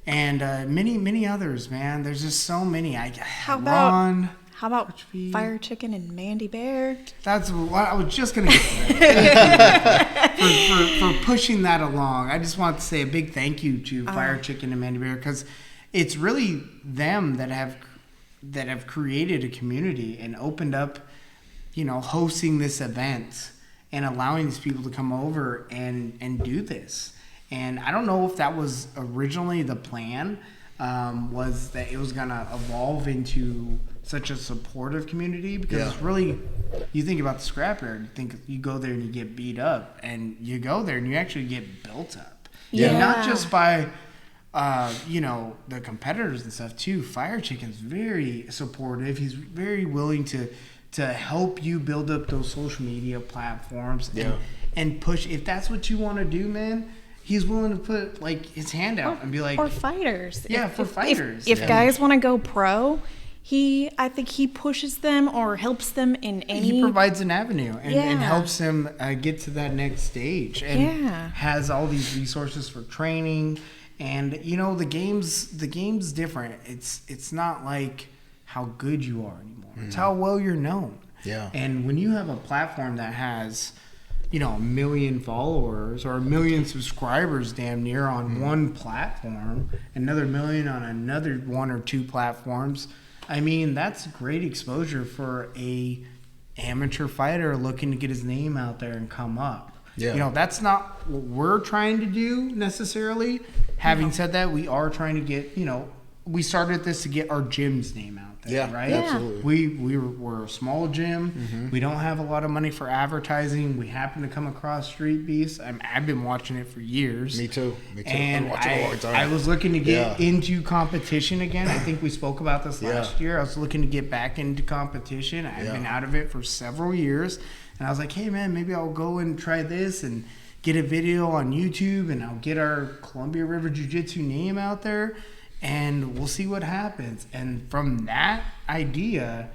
and many others. Man, there's just so many. How about Ron, How about Which Fire Chicken and Mandy Bear? That's what I was just gonna get to that. for pushing that along. I just want to say a big thank you to Fire Chicken and Mandy Bear because it's really them that have created a community and opened up, hosting this event and allowing these people to come over and do this. And I don't know if that was originally the plan, was that it was gonna evolve into such a supportive community because it's really, you think about the scrapyard, you go there and you get beat up, and you go there and you actually get built up. Yeah. And not just by the competitors and stuff too. Fire Chicken's very supportive. He's very willing to help you build up those social media platforms and push. If that's what you want to do, man, he's willing to put like his hand out and be like, or fighters. Yeah, for fighters. If guys want to go pro, I think he pushes them or helps them in any. he provides an avenue and Yeah. helps them get to that next stage and has all these resources for training. And the game's different. It's not like how good you are anymore. It's how well you're known. Yeah. And when you have a platform that has, 1 million followers or 1 million subscribers damn near on one platform, another million on another one or two platforms, I mean, that's great exposure for a amateur fighter looking to get his name out there and come up. Yeah. That's not what we're trying to do necessarily. Having said that, we are trying to get, we started this to get our gym's name out there, Yeah, right? absolutely. We're a small gym. We don't have a lot of money for advertising. We happen to come across Street Beefs. I've been watching it for years. Me too. And I've watched it a long time. I was looking to get into competition again. I think we spoke about this last year. I was looking to get back into competition. I've been out of it for several years. And I was like, hey, man, maybe I'll go and try this and get a video on YouTube, and I'll get our Columbia River Jiu-Jitsu name out there. And we'll see what happens. And from that idea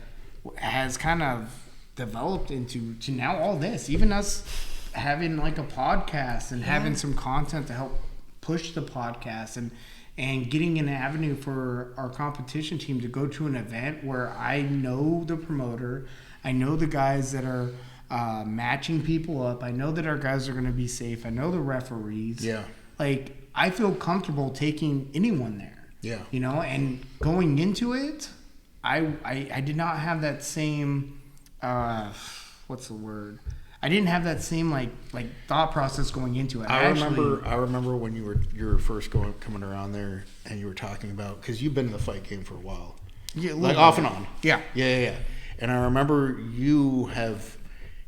has kind of developed into now all this. Even us having like a podcast and having some content to help push the podcast and getting an avenue for our competition team to go to an event where I know the promoter, I know the guys that are matching people up, I know that our guys are going to be safe, I know the referees. Yeah. Like, I feel comfortable taking anyone there. Yeah. You know, and going into it, I did not have that same, what's the word? I didn't have that same like thought process going into it. I remember when you were first coming around there, and you were talking about, because you've been in the fight game for a while, like off and on. Yeah. And I remember you have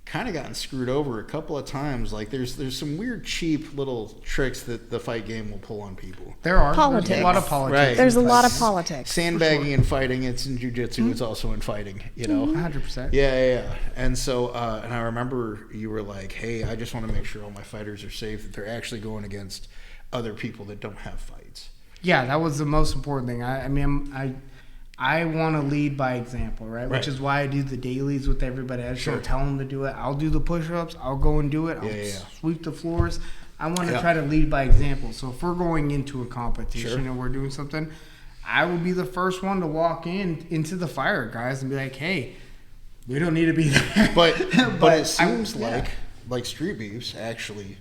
kind of gotten screwed over a couple of times. Like there's some weird cheap little tricks that the fight game will pull on people. There are politics. There's a lot of politics. Right. There's a lot of politics. Sandbagging and fighting. It's in jiu-jitsu. It's also in fighting. You know. 100%. Yeah. And so, and I remember you were like, "Hey, I just want to make sure all my fighters are safe. That they're actually going against other people that don't have fights." Yeah, that was the most important thing. I want to lead by example, right? Which is why I do the dailies with everybody. I just don't tell them to do it. I'll do the push-ups. I'll go and do it. I'll sweep the floors. I want to try to lead by example. So if we're going into a competition and we're doing something, I will be the first one to walk into the fire, guys, and be like, hey, we don't need to be there. But it seems like Street Beefs actually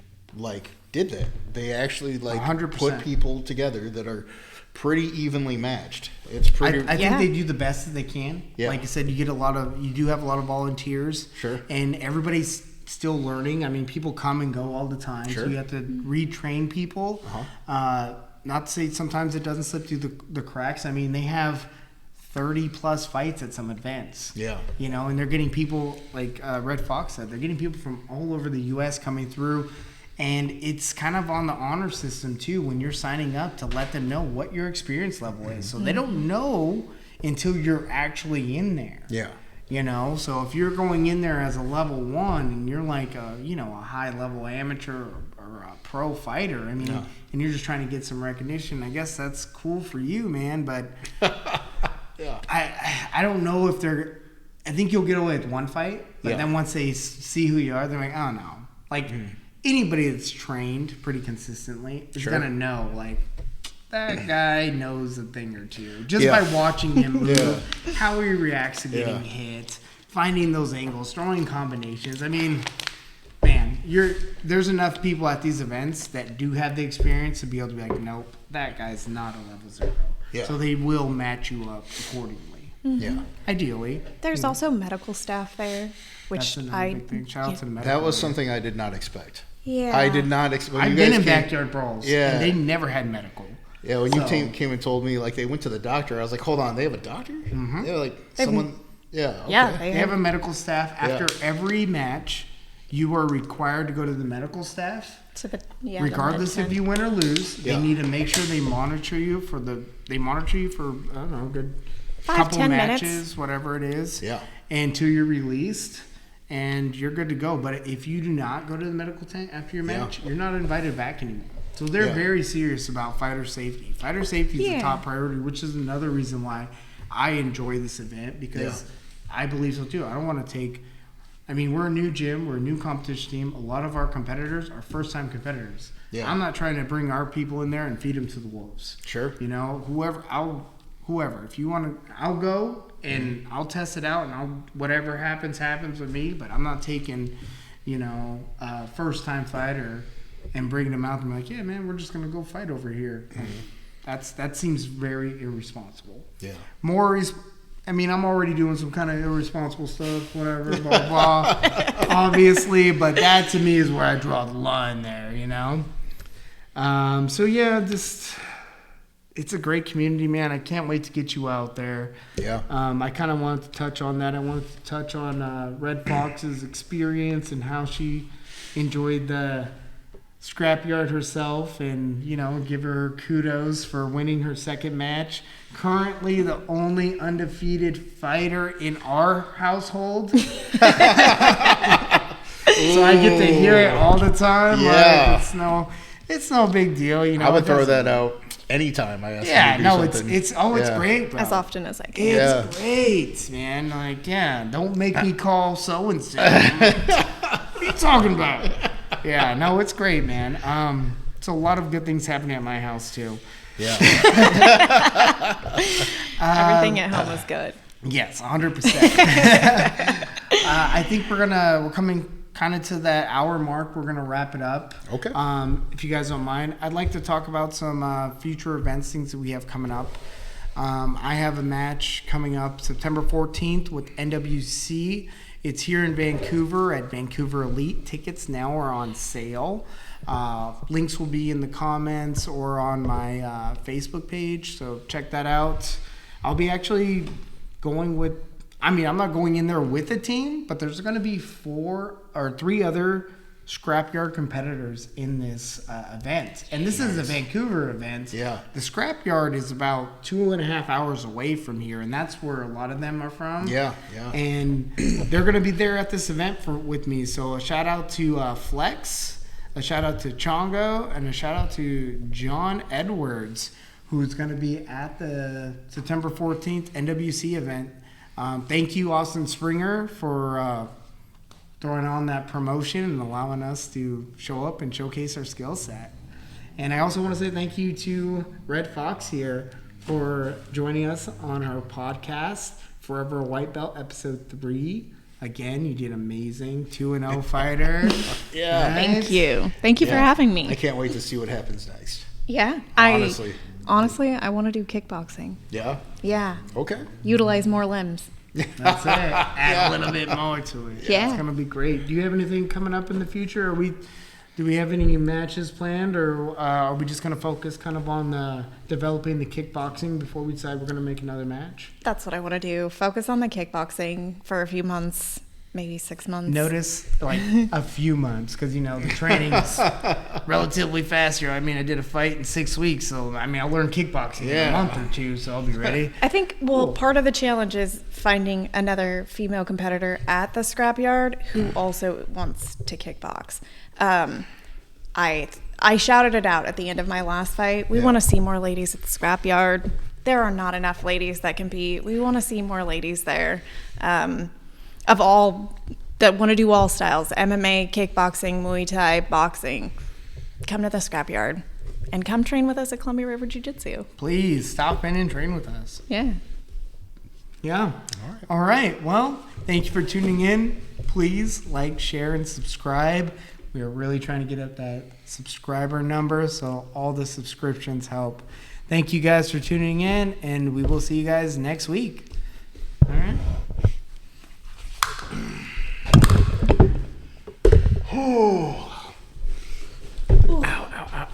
did that. They actually 100%. put people together that are pretty evenly matched. It's pretty. I think they do the best that they can. Yeah. Like I said, you do have a lot of volunteers. Sure. And everybody's still learning. I mean, people come and go all the time. Sure. So you have to retrain people. Not to say sometimes it doesn't slip through the cracks. I mean, they have 30 plus fights at some events. Yeah. You know, and they're getting people, like Red Fox said, they're getting people from all over the U.S. coming through. And it's kind of on the honor system, too, when you're signing up to let them know what your experience level is. So they don't know until you're actually in there. Yeah. You know, so if you're going in there as a level 1 and you're like a high-level amateur or a pro fighter, I mean, and you're just trying to get some recognition, I guess that's cool for you, man. But I don't know if they're – I think you'll get away with one fight. But then once they see who you are, they're like, oh, no. Like – anybody that's trained pretty consistently is going to know, like, that guy knows a thing or two. Just by watching him move, how he reacts to getting hit, finding those angles, throwing combinations. I mean, man, there's enough people at these events that do have the experience to be able to be like, nope, that guy's not a level 0. Yeah. So they will match you up accordingly. Yeah. Ideally. There's also medical staff there, which that's another big thing. Shout out to the medical. That was something I did not expect. Yeah. I did not expect. I've been in backyard brawls. Yeah. And they never had medical. Yeah, when you came and told me, like, they went to the doctor, I was like, hold on, they have a doctor? Mm-hmm. They're like, someone, okay. Yeah, they have a medical staff. After every match, you are required to go to the medical staff. Regardless if you win or lose, they need to make sure they monitor you for, I don't know, good 5-10 matches, minutes. Whatever it is. Yeah. Until you're released. And you're good to go. But if you do not go to the medical tent after your match, you're not invited back anymore. So they're very serious about fighter safety. Fighter safety is the top priority, which is another reason why I enjoy this event, because I believe so too. I don't want to take – I mean, we're a new gym. We're a new competition team. A lot of our competitors are first-time competitors. Yeah. I'm not trying to bring our people in there and feed them to the wolves. Sure. You know, whoever. If you want to – I'll go – and I'll test it out, and whatever happens with me. But I'm not taking, a first-time fighter and bringing them out and be like, yeah, man, we're just gonna go fight over here. That seems very irresponsible. Yeah. I'm already doing some kind of irresponsible stuff, whatever, blah blah. Obviously, but that to me is where I draw the line there. So yeah, just it's a great community, man. I can't wait to get you out there. Yeah. I kind of wanted to touch on that. I wanted to touch on Red Fox's experience and how she enjoyed the scrapyard herself, and give her kudos for winning her second match. Currently the only undefeated fighter in our household. So I get to hear it all the time. Yeah. Like, it's no big deal. I would throw that out anytime I asked you to do something. It's great, bro. As often as I can. It's great, man. Like, don't make me call so and so. What are you talking about? Yeah, no, it's great, man. It's a lot of good things happening at my house too. Yeah. Everything at home is good. Yes, 100%. I think we're coming kind of to that hour mark. We're gonna wrap it up. Okay. If you guys don't mind, I'd like to talk about some future events, things that we have coming up. I have a match coming up September 14th with NWC. It's here in Vancouver at Vancouver Elite. Tickets now are on sale. Links will be in the comments or on my Facebook page, so check that out. I'll be actually going with, I'm not going in there with a team, but there's going to be 4 or 3 other scrapyard competitors in this event. And this is a Vancouver event. Yeah. The scrapyard is about 2.5 hours away from here, and that's where a lot of them are from. Yeah. And they're going to be there at this event with me. So a shout out to Flex, a shout out to Chongo, and a shout out to John Edwards, who's going to be at the September 14th NWC event. Thank you, Austin Springer, for throwing on that promotion and allowing us to show up and showcase our skill set. And I also want to say thank you to Red Fox here for joining us on our podcast, Forever a White Belt, episode 3. Again, you did amazing. 2-0 fighter. Yeah. Thank you. Thank you for having me. I can't wait to see what happens next. Yeah. Honestly, I want to do kickboxing. Yeah? Yeah. Okay. Utilize more limbs. That's it. Add a little bit more to it. Yeah. It's going to be great. Do you have anything coming up in the future? Do we have any matches planned, or are we just going to focus kind of on developing the kickboxing before we decide we're going to make another match? That's what I want to do. Focus on the kickboxing for a few months, maybe 6 months. Notice, like, a few months, because, the training's relatively fast here. I did a fight in 6 weeks, so, I learned kickboxing in a month or 2, so I'll be ready. I think, part of the challenge is finding another female competitor at the scrapyard who also wants to kickbox. I shouted it out at the end of my last fight. We want to see more ladies at the scrapyard. There are not enough ladies that compete. We want to see more ladies there. Of all that want to do all styles, MMA, kickboxing, Muay Thai, boxing, come to the scrapyard and come train with us at Columbia River Jiu-Jitsu. Please stop in and train with us. Yeah. All right. Well, thank you for tuning in. Please like, share, and subscribe. We are really trying to get up that subscriber number, so all the subscriptions help. Thank you guys for tuning in, and we will see you guys next week. All right. Ow, ow, ow.